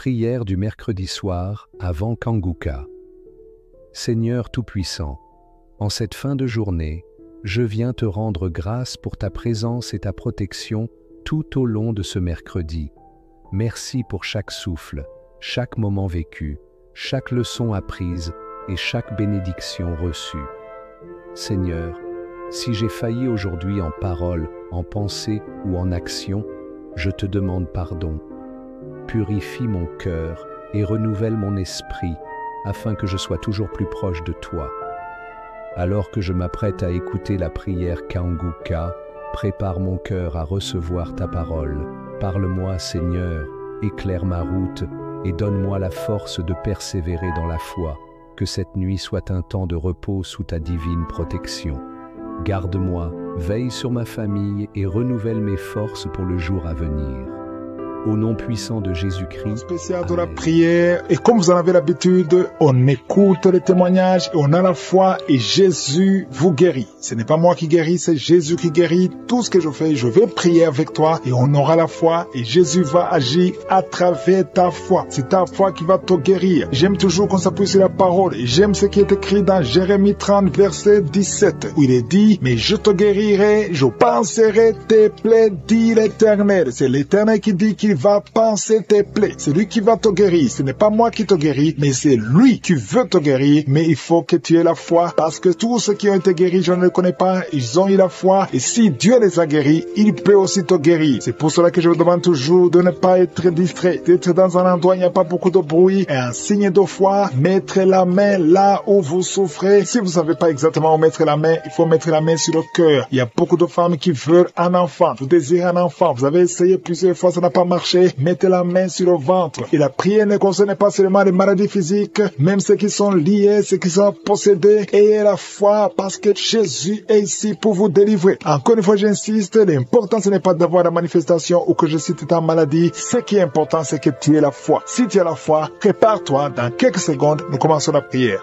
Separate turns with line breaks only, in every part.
Prière du mercredi soir avant Kanguka. Seigneur Tout-Puissant, en cette fin de journée, je viens te rendre grâce pour ta présence et ta protection tout au long de ce mercredi. Merci pour chaque souffle, chaque moment vécu, chaque leçon apprise et chaque bénédiction reçue. Seigneur, si j'ai failli aujourd'hui en parole, en pensée ou en action, je te demande pardon. Purifie mon cœur et renouvelle mon esprit afin que je sois toujours plus proche de toi. Alors que je m'apprête à écouter la prière Kanguka, prépare mon cœur à recevoir ta parole. Parle-moi, Seigneur, éclaire ma route et donne-moi la force de persévérer dans la foi. Que cette nuit soit un temps de repos sous ta divine protection. Garde-moi, veille sur ma famille et renouvelle mes forces pour le jour à venir. Au nom puissant de Jésus-Christ.
Spécial de la prière. Et comme vous en avez l'habitude, on écoute les témoignages et on a la foi et Jésus vous guérit. Ce n'est pas moi qui guéris, c'est Jésus qui guérit. Tout ce que je fais, je vais prier avec toi et on aura la foi et Jésus va agir à travers ta foi. C'est ta foi qui va te guérir. J'aime toujours qu'on s'appuie sur la parole et j'aime ce qui est écrit dans Jérémie 30, verset 17, où il est dit, mais je te guérirai, je panserai tes plaies, dit l'Éternel. C'est l'Éternel qui dit qu'il va panser tes plaies. C'est lui qui va te guérir. Ce n'est pas moi qui te guéris, mais c'est lui qui veut te guérir. Mais il faut que tu aies la foi, parce que tous ceux qui ont été guéris, je ne les connais pas, ils ont eu la foi. Et si Dieu les a guéris, il peut aussi te guérir. C'est pour cela que je vous demande toujours de ne pas être distrait, d'être dans un endroit où il n'y a pas beaucoup de bruit. Et un signe de foi, mettre la main là où vous souffrez. Si vous ne savez pas exactement où mettre la main, il faut mettre la main sur le cœur. Il y a beaucoup de femmes qui veulent un enfant. Vous désirez un enfant. Vous avez essayé plusieurs fois, ça n'a pas marché. Mettez la main sur le ventre. Et la prière ne concerne pas seulement les maladies physiques, même ceux qui sont liés, ceux qui sont possédés. Ayez la foi parce que Jésus est ici pour vous délivrer. Encore une fois, j'insiste, l'important ce n'est pas d'avoir la manifestation ou que je cite ta maladie. Ce qui est important, c'est que tu aies la foi. Si tu as la foi, prépare-toi. Dans quelques secondes, nous commençons la prière.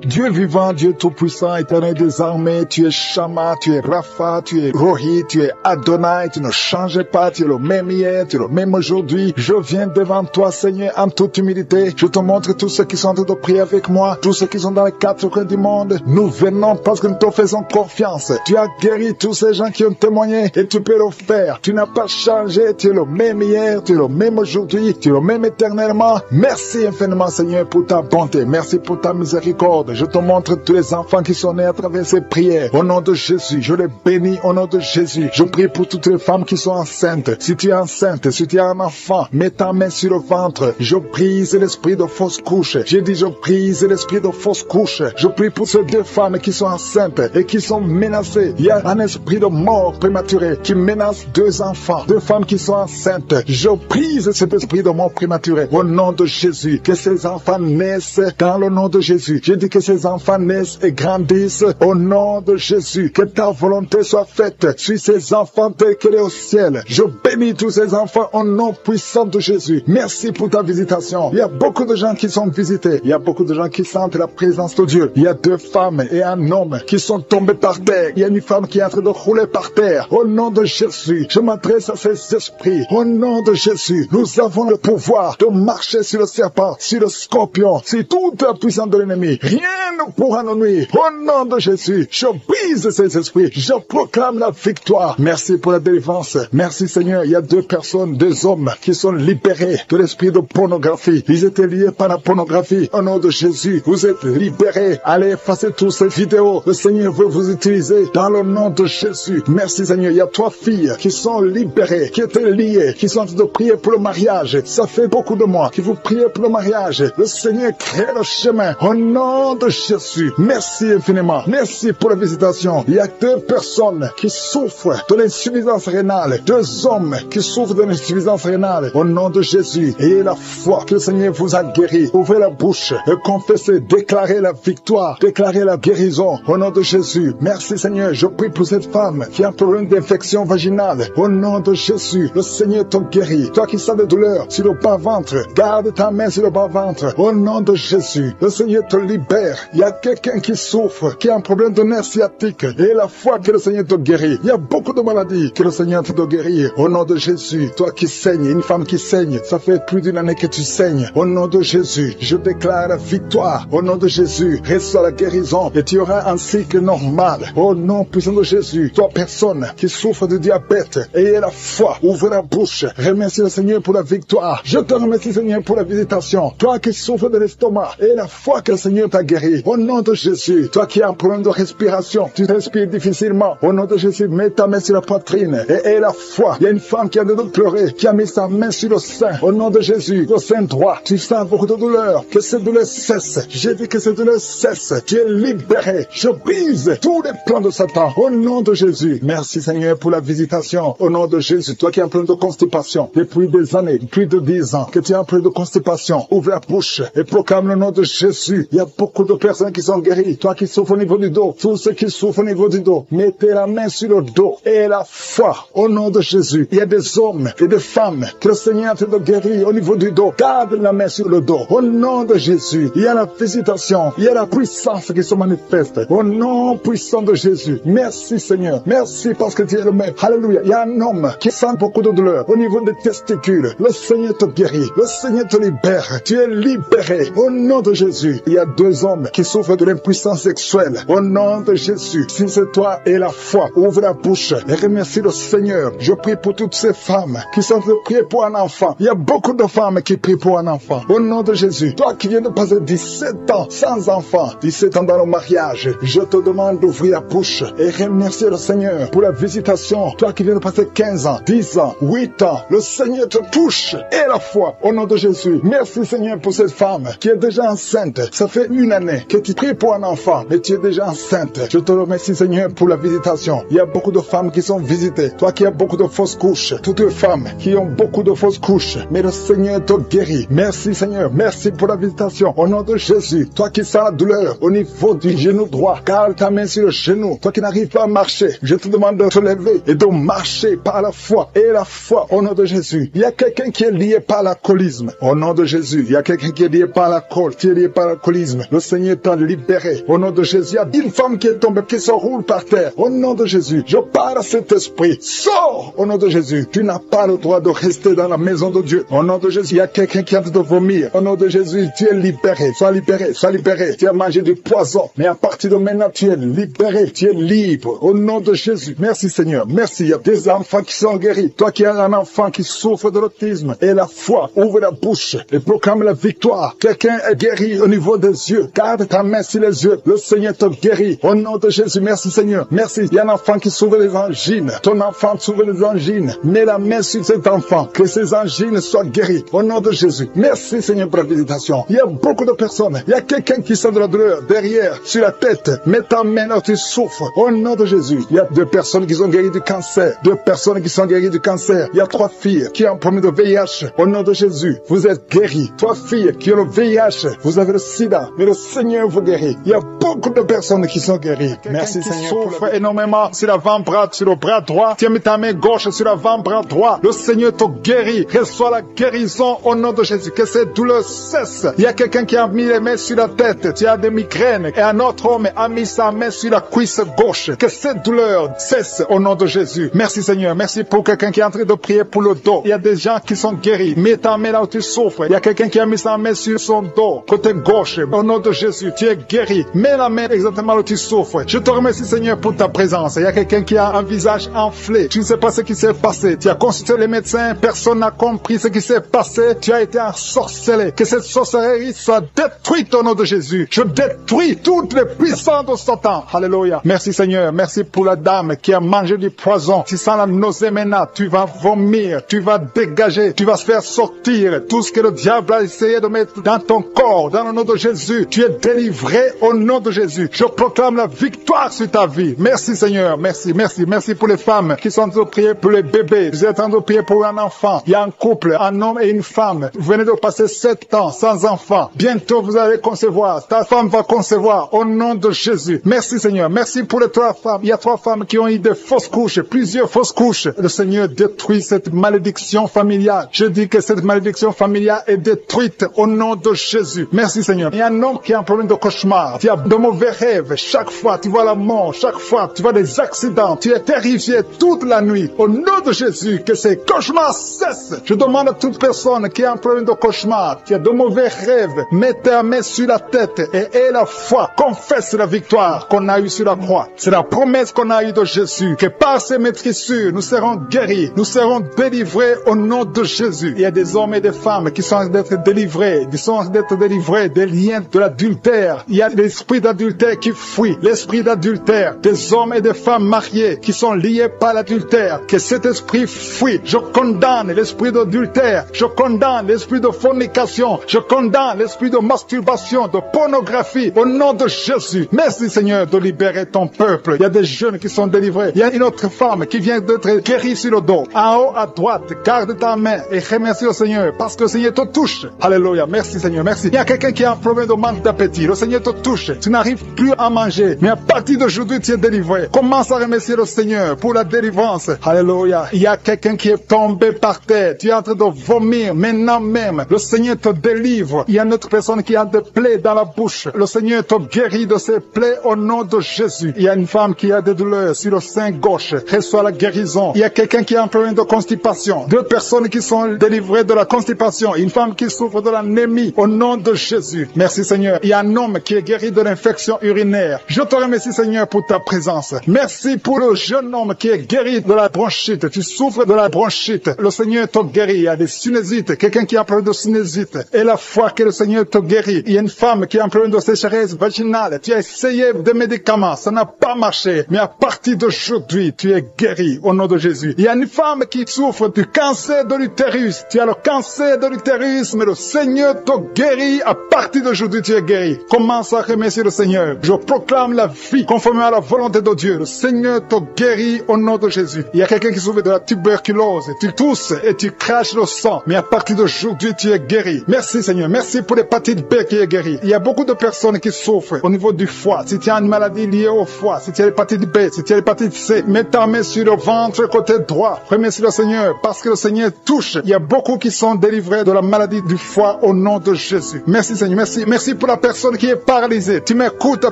Dieu vivant, Dieu tout-puissant, éternel des armées, tu es Shama, tu es Rapha, tu es Rohi, tu es Adonai, tu ne changes pas, tu es le même hier, tu es le même aujourd'hui. Je viens devant toi, Seigneur, en toute humilité. Je te montre tous ceux qui sont en train de prier avec moi, tous ceux qui sont dans les quatre coins du monde. Nous venons parce que nous te faisons confiance. Tu as guéri tous ces gens qui ont témoigné et tu peux le faire. Tu n'as pas changé, tu es le même hier, tu es le même aujourd'hui, tu es le même éternellement. Merci infiniment, Seigneur, pour ta bonté. Merci pour ta miséricorde. Je te montre tous les enfants qui sont nés à travers ces prières. Au nom de Jésus, je les bénis au nom de Jésus. Je prie pour toutes les femmes qui sont enceintes. Si tu es enceinte, si tu as un enfant, mets ta main sur le ventre. Je brise l'esprit de fausse couche. J'ai dit je brise l'esprit de fausse couche. Je prie pour ces deux femmes qui sont enceintes et qui sont menacées. Il y a un esprit de mort prématurée qui menace deux enfants, deux femmes qui sont enceintes. Je brise cet esprit de mort prématurée au nom de Jésus. Que ces enfants naissent dans le nom de Jésus. Je dis que ces enfants naissent et grandissent au nom de Jésus. Que ta volonté soit faite sur ces enfants tels qu'elle est au ciel. Je bénis tous ces enfants au nom puissant de Jésus. Merci pour ta visitation. Il y a beaucoup de gens qui sont visités. Il y a beaucoup de gens qui sentent la présence de Dieu. Il y a deux femmes et un homme qui sont tombés par terre. Il y a une femme qui est en train de rouler par terre. Au nom de Jésus, je m'adresse à ces esprits. Au nom de Jésus, nous avons le pouvoir de marcher sur le serpent, sur le scorpion, sur toute la puissance de l'ennemi. Rien ne pourra nous nuire. Au nom de Jésus, je brise ces esprits. Je proclame la victoire. Merci pour la délivrance. Merci Seigneur. Il y a deux personnes, deux hommes qui sont libérés de l'esprit de pornographie. Ils étaient liés par la pornographie. Au nom de Jésus, vous êtes libérés. Allez effacer toutes ces vidéos. Le Seigneur veut vous utiliser dans le nom de Jésus. Merci Seigneur. Il y a trois filles qui sont libérées, qui étaient liées, qui sont en train de prier pour le mariage. Ça fait beaucoup de mois que vous priez pour le mariage. Le Seigneur crée le chemin. Au nom de Jésus, merci infiniment. Merci pour la visitation. Il y a deux personnes qui souffrent de l'insuffisance rénale. Deux hommes qui souffrent de l'insuffisance rénale. Au nom de Jésus, ayez la foi que le Seigneur vous a guéri. Ouvrez la bouche et confessez, déclarez la victoire, déclarez la guérison. Au nom de Jésus, merci Seigneur. Je prie pour cette femme qui a un problème d'infection vaginale. Au nom de Jésus, le Seigneur te guérit. Toi qui sens de douleur sur le bas-ventre, garde ta main sur le bas-ventre. Au nom de Jésus, le Seigneur te libère. Père, il y a quelqu'un qui souffre, qui a un problème de nerf sciatique, et la foi que le Seigneur te guérit. Il y a beaucoup de maladies que le Seigneur te doit guérir. Au nom de Jésus, toi qui saignes, une femme qui saigne, ça fait plus d'une année que tu saignes. Au nom de Jésus, je déclare la victoire. Au nom de Jésus, reçois la guérison et tu auras un cycle normal. Au nom puissant de Jésus, toi personne qui souffre de diabète, ayez la foi, ouvre la bouche, remercie le Seigneur pour la victoire. Je te remercie Seigneur pour la visitation. Toi qui souffres de l'estomac, ayez la foi que le Seigneur t'a guéri. Au nom de Jésus, toi qui as un problème de respiration, tu respires difficilement. Au nom de Jésus, mets ta main sur la poitrine et aie la foi. Il y a une femme qui a de pleurer, qui a mis sa main sur le sein. Au nom de Jésus, le sein droit, tu sens beaucoup de douleur. Que cette douleur cesse. J'ai dit que cette douleur cesse. Tu es libéré. Je brise tous les plans de Satan. Au nom de Jésus. Merci Seigneur pour la visitation. Au nom de Jésus, toi qui as un problème de constipation depuis des années, plus de 10 ans, que tu as un problème de constipation, ouvre la bouche et proclame le nom de Jésus. Il y a beaucoup de personnes qui sont guéries. Toi qui souffres au niveau du dos, tous ceux qui souffrent au niveau du dos, mettez la main sur le dos et la foi. Au nom de Jésus, il y a des hommes et des femmes que le Seigneur te guérit au niveau du dos. Garde la main sur le dos. Au nom de Jésus, il y a la visitation, il y a la puissance qui se manifeste. Au nom puissant de Jésus. Merci Seigneur. Merci parce que tu es le maître. Alléluia. Il y a un homme qui sent beaucoup de douleur au niveau des testicules. Le Seigneur te guérit. Le Seigneur te libère. Tu es libéré. Au nom de Jésus. Il y a 2 hommes qui souffrent de l'impuissance sexuelle. Au nom de Jésus. Si c'est toi et la foi, ouvre la bouche et remercie le Seigneur. Je prie pour toutes ces femmes qui sont de prier pour un enfant. Il y a beaucoup de femmes qui prient pour un enfant. Au nom de Jésus. Toi qui viens de passer 17 ans sans enfant, 17 ans dans le mariage, je te demande d'ouvrir la bouche et remercier le Seigneur pour la visitation. Toi qui viens de passer 15 ans, 10 ans, 8 ans, le Seigneur te touche et la foi. Au nom de Jésus. Merci Seigneur pour cette femme qui est déjà enceinte. Ça fait 1 année que tu pries pour un enfant, mais tu es déjà enceinte. Je te remercie Seigneur pour la visitation. Il y a beaucoup de femmes qui sont visitées. Toi qui as beaucoup de fausses couches, toutes les femmes qui ont beaucoup de fausses couches, mais le Seigneur te guérit. Merci Seigneur, merci pour la visitation. Au nom de Jésus, toi qui sens la douleur au niveau du genou droit, garde ta main sur le genou. Toi qui n'arrives pas à marcher, je te demande de te lever et de marcher par la foi. Et la foi au nom de Jésus. Il y a quelqu'un qui est lié par l'alcoolisme. Au nom de Jésus, il y a quelqu'un qui est lié par l'alcool, qui est lié par l'alcoolisme. Le Seigneur t'a libéré. Au nom de Jésus, il y a une femme qui est tombée, qui se roule par terre. Au nom de Jésus, je parle à cet esprit. Sors au nom de Jésus. Tu n'as pas le droit de rester dans la maison de Dieu. Au nom de Jésus, il y a quelqu'un qui est en train de vomir. Au nom de Jésus, tu es libéré. Sois libéré, sois libéré. Tu as mangé du poison. Mais à partir de maintenant, tu es libéré. Tu es libre. Au nom de Jésus. Merci Seigneur. Merci. Il y a des enfants qui sont guéris. Toi qui as un enfant qui souffre de l'autisme et la foi, ouvre la bouche et proclame la victoire. Quelqu'un est guéri au niveau des yeux. Garde ta main sur les yeux. Le Seigneur te guérit. Au nom de Jésus. Merci Seigneur. Merci. Il y a un enfant qui souffre des angines. Ton enfant souffre des angines. Mets la main sur cet enfant. Que ces angines soient guéries. Au nom de Jésus. Merci Seigneur pour la visitation. Il y a beaucoup de personnes. Il y a quelqu'un qui sent de la douleur derrière, sur la tête. Mets ta main là où tu souffres. Au nom de Jésus. Il y a 2 personnes qui sont guéries du cancer. 2 personnes qui sont guéries du cancer. Il y a 3 filles qui ont un problème de VIH. Au nom de Jésus. Vous êtes guéris. 3 filles qui ont le VIH. Vous avez le sida. Mais le Seigneur vous guérit. Il y a beaucoup de personnes qui sont guéries. Merci Seigneur. Souffre énormément sur l'avant-bras, sur le bras droit. Tiens ta main gauche sur l'avant-bras droit. Le Seigneur te guérit. Reçois la guérison au nom de Jésus. Que cette douleur cesse. Il y a quelqu'un qui a mis les mains sur la tête. Tu as des migraines. Et un autre homme a mis sa main sur la cuisse gauche. Que cette douleur cesse au nom de Jésus. Merci Seigneur. Merci pour quelqu'un qui est en train de prier pour le dos. Il y a des gens qui sont guéris. Mets ta main là où tu souffres. Il y a quelqu'un qui a mis sa main sur son dos. Côté gauche. Au nom de Jésus. Tu es guéri. Mets la main exactement là où tu souffres. Je te remercie Seigneur pour ta présence. Il y a quelqu'un qui a un visage enflé. Tu ne sais pas ce qui s'est passé. Tu as consulté les médecins. Personne n'a compris ce qui s'est passé. Tu as été ensorcelé. Que cette sorcellerie soit détruite au nom de Jésus. Je détruis toutes les puissances de Satan. Alléluia. Merci Seigneur. Merci pour la dame qui a mangé du poison. Tu sens la nausée maintenant. Tu vas vomir. Tu vas dégager. Tu vas se faire sortir tout ce que le diable a essayé de mettre dans ton corps. Dans le nom de Jésus. Tu es délivré au nom de Jésus. Je proclame la victoire sur ta vie. Merci Seigneur. Merci, merci, merci pour les femmes qui sont en train de prier pour les bébés. Vous êtes en train de prier pour un enfant. Il y a un couple, un homme et une femme. Vous venez de passer 7 ans sans enfant. Bientôt vous allez concevoir. Ta femme va concevoir au nom de Jésus. Merci Seigneur. Merci pour les 3 femmes. Il y a 3 femmes qui ont eu des fausses couches, plusieurs fausses couches. Le Seigneur détruit cette malédiction familiale. Je dis que cette malédiction familiale est détruite au nom de Jésus. Merci Seigneur. Il y a un homme qui a un problème de cauchemar, tu as de mauvais rêves, chaque fois tu vois la mort, chaque fois tu vois des accidents, tu es terrifié toute la nuit. Au nom de Jésus, que ces cauchemars cessent. Je demande à toute personne qui a un problème de cauchemar, qui a de mauvais rêves, mets ta main sur la tête et aie la foi, confesse la victoire qu'on a eue sur la croix. C'est la promesse qu'on a eue de Jésus, que par ses maîtrissures, nous serons guéris, nous serons délivrés au nom de Jésus. Il y a des hommes et des femmes qui sont en train d'être délivrés, des liens de l'adultère. Il y a l'esprit d'adultère qui fuit, l'esprit d'adultère, des hommes et des femmes mariés qui sont liés par l'adultère, que cet esprit fuit. Je condamne l'esprit d'adultère, je condamne l'esprit de fornication, je condamne l'esprit de masturbation, de pornographie, au nom de Jésus. Merci Seigneur de libérer ton peuple. Il y a des jeunes qui sont délivrés. Il y a une autre femme qui vient d'être guérie sur le dos. En haut à droite, garde ta main et remercie le Seigneur parce que le Seigneur te touche. Alléluia. Merci Seigneur, merci. Il y a quelqu'un qui a un problème de manque d'appétit. Le Seigneur te touche. Tu n'arrives plus à manger, mais à partir d'aujourd'hui tu es délivré. Commence à remercier le Seigneur pour la délivrance. Alléluia. Il y a quelqu'un qui est tombé par terre. Tu es en train de vomir maintenant même. Le Seigneur te délivre. Il y a une autre personne qui a des plaies dans la bouche. Le Seigneur te guérit de ses plaies au nom de Jésus. Il y a une femme qui a des douleurs sur le sein gauche. Reçoit la guérison. Il y a quelqu'un qui a un problème de constipation. Deux personnes qui sont délivrées de la constipation. Une femme qui souffre de l'anémie au nom de Jésus. Merci Seigneur. Il y a un homme qui est guéri de l'infection urinaire. Je te remercie Seigneur pour ta présence. Merci pour le jeune homme qui est guéri de la bronchite. Tu souffres de la bronchite. Le Seigneur te guérit. Il y a des sinusites. Quelqu'un qui a un problème de sinusite. Et la foi que le Seigneur te guérit. Il y a une femme qui a un problème de sécheresse vaginale. Tu as essayé des médicaments. Ça n'a pas marché. Mais à partir d'aujourd'hui, tu es guéri au nom de Jésus. Il y a une femme qui souffre du cancer de l'utérus. Tu as le cancer de l'utérus, mais le Seigneur te guérit. À partir d'aujourd'hui, tu es guéri. Commence à remercier le Seigneur. Je proclame la vie conformément à la volonté de Dieu. Le Seigneur te guérit au nom de Jésus. Il y a quelqu'un qui souffre de la tuberculose. Tu tousses et tu craches le sang. Mais à partir d'aujourd'hui, tu es guéri. Merci Seigneur. Merci pour l'hépatite B qui est guérie. Il y a beaucoup de personnes qui souffrent au niveau du foie. Si tu as une maladie liée au foie, si tu as l'hépatite B, si tu as l'hépatite C, mets ta main sur le ventre côté droit. Remercie le Seigneur parce que le Seigneur touche. Il y a beaucoup qui sont délivrés de la maladie du foie au nom de Jésus. Merci Seigneur. Merci. Merci pour la personne qui est paralysée. Tu m'écoutes à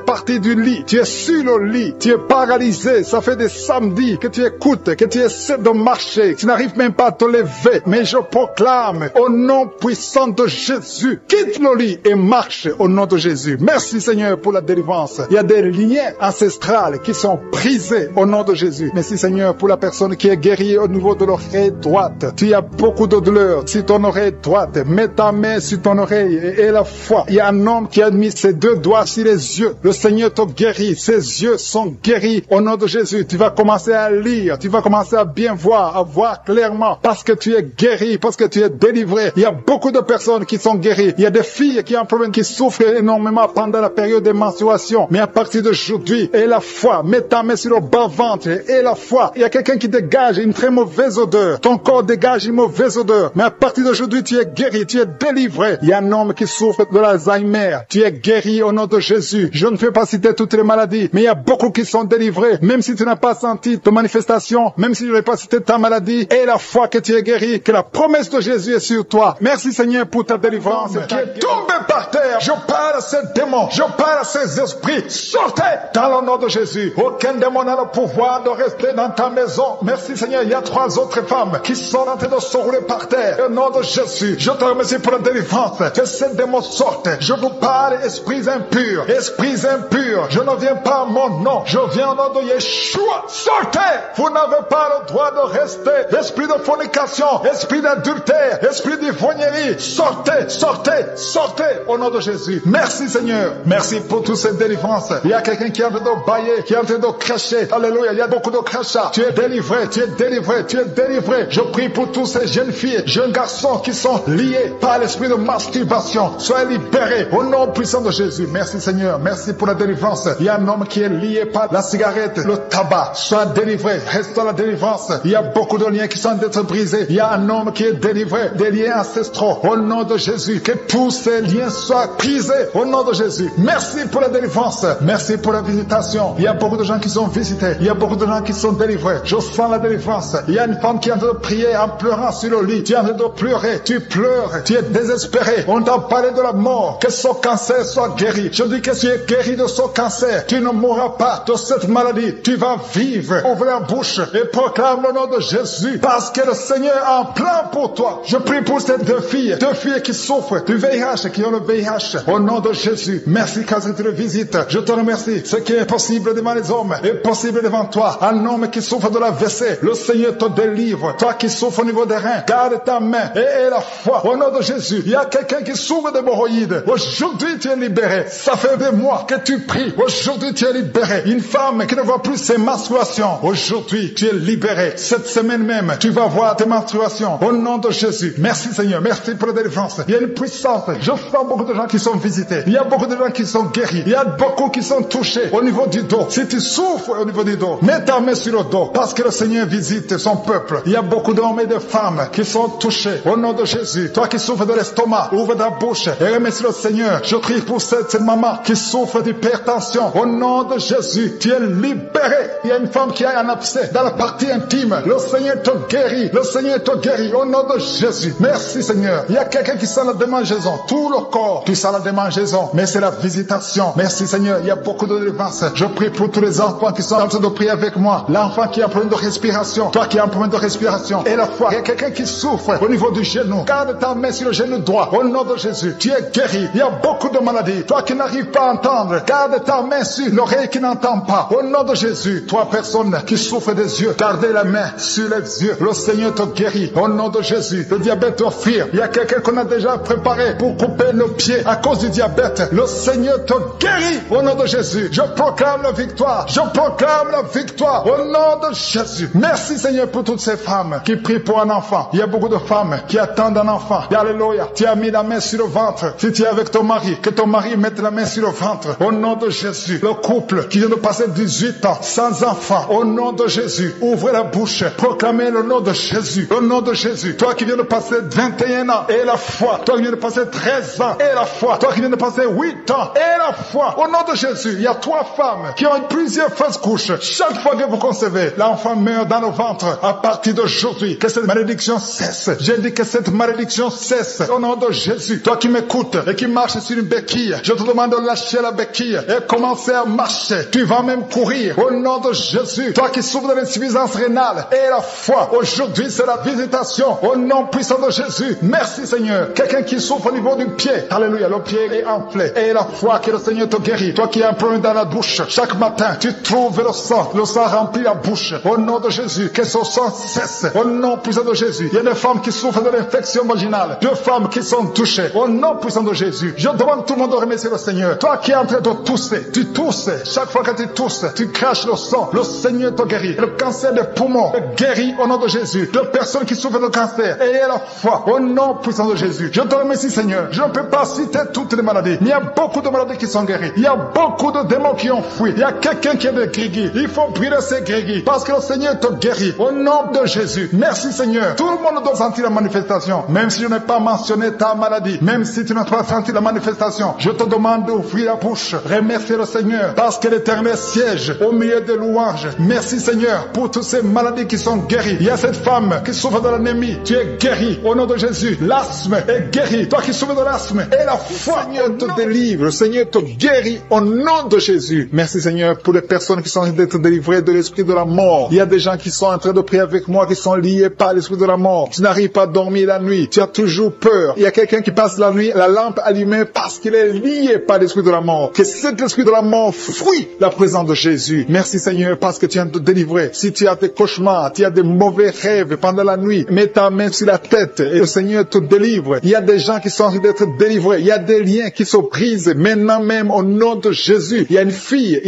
partir du lit. Tu es sur le lit. Tu es paralysé. Ça fait des samedis que tu écoutes, que tu essaies de marcher. Tu n'arrives même pas à te lever. Mais je proclame au nom puissant de Jésus, quitte le lit et marche au nom de Jésus. Merci Seigneur pour la délivrance. Il y a des liens ancestrales qui sont brisés au nom de Jésus. Merci Seigneur pour la personne qui est guérie au niveau de l'oreille droite. Tu as beaucoup de douleur sur ton oreille droite. Mets ta main sur ton oreille et la foi. Il y a un homme qui a mis ses deux doigts sur les yeux. Le Seigneur te guérit. Ses yeux sont guéris au nom de Jésus. Tu vas commencer à lire. Tu vas commencer à bien voir, à voir clairement parce que tu es guéri, parce que tu es délivré. Il y a beaucoup de personnes qui sont guéries. Il y a des filles qui ont un problème, qui souffrent énormément pendant la période de menstruation. Mais à partir d'aujourd'hui, et la foi, mets ta main sur le bas-ventre et la foi. Il y a quelqu'un qui dégage une très mauvaise odeur. Ton corps dégage une mauvaise odeur. Mais à partir d'aujourd'hui, tu es guéri, tu es délivré. Il y a un homme qui souffre de l'Alzheimer. Tu es guéri au nom de Jésus. Je ne fais pas citer toutes les maladies, mais il y a beaucoup qui sont délivrés. Même si tu n'as pas senti de manifestation, même si je n'ai pas cité ta maladie, et la foi que tu es guéri, que la promesse de Jésus est sur toi. Merci Seigneur pour ta délivrance qui est tombée par terre. Je parle à ces démons, je parle à ces esprits. Sortez dans le nom de Jésus. Aucun démon n'a le pouvoir de rester dans ta maison. Merci Seigneur. Il y a 3 autres femmes qui sont en train de se rouler par terre. Au nom de Jésus, je te remercie pour la délivrance. Que ces démons sortent. Je vous parle, esprits impurs. Esprits impurs. Je ne viens pas à mon nom. Je viens au nom de Yeshua. Sortez. Vous n'avez pas le droit de rester. Esprit de fornication, esprit d'adultère, esprit d'ivrognerie. Sortez, sortez, sortez au nom de Jésus. Merci Seigneur. Merci pour toutes ces délivrances. Il y a quelqu'un qui est en train de bailler, qui est en train de cracher. Alléluia. Il y a beaucoup de crachats. Tu es délivré, tu es délivré, tu es délivré. Je prie pour tous ces jeunes filles, jeunes garçons qui sont liés par l'esprit de masturbation. Soyez libérés au nom puissant de Jésus. Merci Seigneur. Merci pour la délivrance. Il y a un homme qui est lié par la cigarette, le tabac. Sois délivré. Reste dans la délivrance. Il y a beaucoup de liens qui sont d'être brisés. Il y a un homme qui est délivré des liens ancestraux. Au nom de Jésus. Que tous ces liens soient brisés au nom de Jésus. Merci pour la délivrance. Merci pour la visitation. Il y a beaucoup de gens qui sont visités. Il y a beaucoup de gens qui sont délivrés. Je sens la délivrance. Il y a une femme qui est en train de prier en pleurant sur le lit. Tu es en train de pleurer. Tu pleures. Tu es désespéré. On t'a parlé de la mort. Que ce cancer soit guéri. Je dis que tu es guéri de ce cancer. Tu ne mourras pas de cette maladie. Tu vas vivre. Ouvre la bouche et proclame le nom de Jésus. Parce que le Seigneur a un plan pour toi. Je prie pour ces deux filles qui souffrent du VIH, qui ont le VIH. Au nom de Jésus, merci quand tu le visites. Je te remercie. Ce qui est possible devant les hommes est possible devant toi. Un homme qui souffre de la WC, le Seigneur te délivre. Toi qui souffres au niveau des reins, garde ta main et aie la foi. Au nom de Jésus, il y a quelqu'un qui souffre d'hémorroïdes. Aujourd'hui, tu es libéré. Ça fait des mois que tu pries. Aujourd'hui, tu es libéré. Une femme qui ne voit plus ses menstruations. Aujourd'hui, tu es libéré. Cette semaine même, tu vas voir tes menstruations. Au nom de Jésus. Merci Seigneur. Merci pour la délivrance. Il y a une puissance. Je sens beaucoup de gens qui sont visités. Il y a beaucoup de gens qui sont guéris. Il y a beaucoup qui sont touchés au niveau du dos. Si tu souffres au niveau du dos, mets ta main sur le dos parce que le Seigneur visite son peuple. Il y a beaucoup d'hommes et de femmes qui sont touchés au nom de Jésus. Toi qui souffres de l'estomac, ouvre ta bouche et remercie le Seigneur. Je prie pour cette maman qui souffre d'hypertension. Au nom de Jésus, tu es libéré. Il y a une femme qui a un abcès dans la partie intime. Le Seigneur te guérit. Le Seigneur te guérit au nom de Jésus. Merci Seigneur. Il y a quelqu'un qui sent la démangeaison. Tout le corps, tu sens la démangeaison. Mais c'est la visitation. Merci Seigneur. Il y a beaucoup de délivrance. Je prie pour tous les enfants qui sont en train de prier avec moi. L'enfant qui a un problème de respiration. Toi qui as un problème de respiration. Et la foi. Il y a quelqu'un qui souffre au niveau du genou. Garde ta main sur le genou droit. Au nom de Jésus. Tu es guéri. Il y a beaucoup de maladies. Toi qui n'arrives pas à entendre. Garde ta main sur l'oreille qui n'entend pas. Au nom de Jésus. Toi personne qui souffre des yeux. Gardez la main sur les yeux. Le Seigneur te guérit. Au nom de Jésus. Le diabète te fuir. Il y a quelqu'un qu'on a déjà préparé pour couper le pied à cause du diabète. Le Seigneur te guérit. Au nom de Jésus. Je proclame la victoire. Je proclame la victoire. Au nom de Jésus. Merci Seigneur pour toutes ces femmes qui prient pour un enfant. Il y a beaucoup de femmes qui attendent un enfant. Alléluia. Tu as mis la main sur le ventre. Si tu es avec ton mari, que ton mari mette la main sur le ventre. Au nom de Jésus. Le couple qui vient de passer 18 ans sans enfant. Au nom de Jésus. Ouvrez la bouche. Proclamez le nom de Jésus. Au nom de Jésus. Toi qui viens de passer 21 ans et la foi. Toi qui viens de passer 13 ans et la foi. Toi qui viens de passer 8 ans et la foi. Au nom de Jésus. Il y a 3 femmes qui ont plusieurs fausses couches. Chaque fois que vous concevez, l'enfant meurt dans le ventre. À partir d'aujourd'hui, que cette malédiction cesse. J'ai dit que cette malédiction cesse. Au nom de Jésus. Toi qui m'écoutes et qui marches sur une béquille, je te demande de lâcher la béquille et commencer à marcher. Tu vas même courir. Au nom de Jésus. Toi qui souffres de l'insuffisance rénale et la foi. Aujourd'hui, c'est la visitation. Au nom puissant de Jésus. Merci Seigneur. Quelqu'un qui souffre au niveau du pied. Alléluia. Le pied est enflé. Et la foi que le Seigneur te guérit. Toi qui as un problème dans la bouche. Chaque matin, tu trouves le sang. Le sang remplit la bouche. Au nom de Jésus. Que ce sang cesse. Au nom puissant de Jésus. Il y a des femmes qui souffrent de l'infection vaginale. 2 femmes qui sont touchées. Au nom puissant de Jésus. Je demande tout le monde de remercier le Seigneur. Toi qui es en train de tousser. Tu tousses. Chaque fois que tu tousses, tu craches le sang. Le Seigneur te guérit. Le cancer des poumons est guéri au nom de Jésus. 2 personnes qui souffrent de cancer. Ayez la foi. Au nom puissant de Jésus. Je te remercie Seigneur. Je ne peux pas citer toutes les maladies. Mais il y a beaucoup de maladies qui sont guéries. Il y a beaucoup de démons qui ont fui. Il y a quelqu'un qui a des grégis. Il faut brûler ces grégis. Parce que le Seigneur te guérit. Au nom de Jésus. Merci Seigneur. Tout le monde doit sentir la manifestation. Même si je n'ai pas mentionné ta maladie. Même si tu n'as pas senti la manifestation. Je te demande d'ouvrir la bouche. Remercier le Seigneur. Parce que l'Éternel siège au milieu des louanges. Merci Seigneur pour toutes ces maladies qui sont guéries. Il y a cette femme qui souffre de l'anémie. Tu es guéri au nom de Jésus. L'asthme est guéri. Toi qui souffres de l'asthme. Et la foi. Le Seigneur te délivre. Le Seigneur te guérit au nom de Jésus. Merci Seigneur pour les personnes qui sont en train d'être délivrées de l'esprit de la mort. Il y a des gens qui sont en train de prier avec moi qui sont liés par l'esprit de la mort. Tu n'arrives pas à dormir la nuit. Tu as toujours peur. Il y a quelqu'un qui passe la nuit, la lampe allumée parce qu'il est lié par l'esprit de la mort. Que cet esprit de la mort fuit la présence de Jésus. Merci Seigneur parce que tu viens de te délivrer. Si tu as des cauchemars, tu as des mauvais rêves pendant la nuit, mets ta main sur la tête et le Seigneur te délivre. Il y a des gens qui sont en train d'être délivrés. Il y a des liens qui se brisent maintenant même au nom de Jésus. Il y a une fille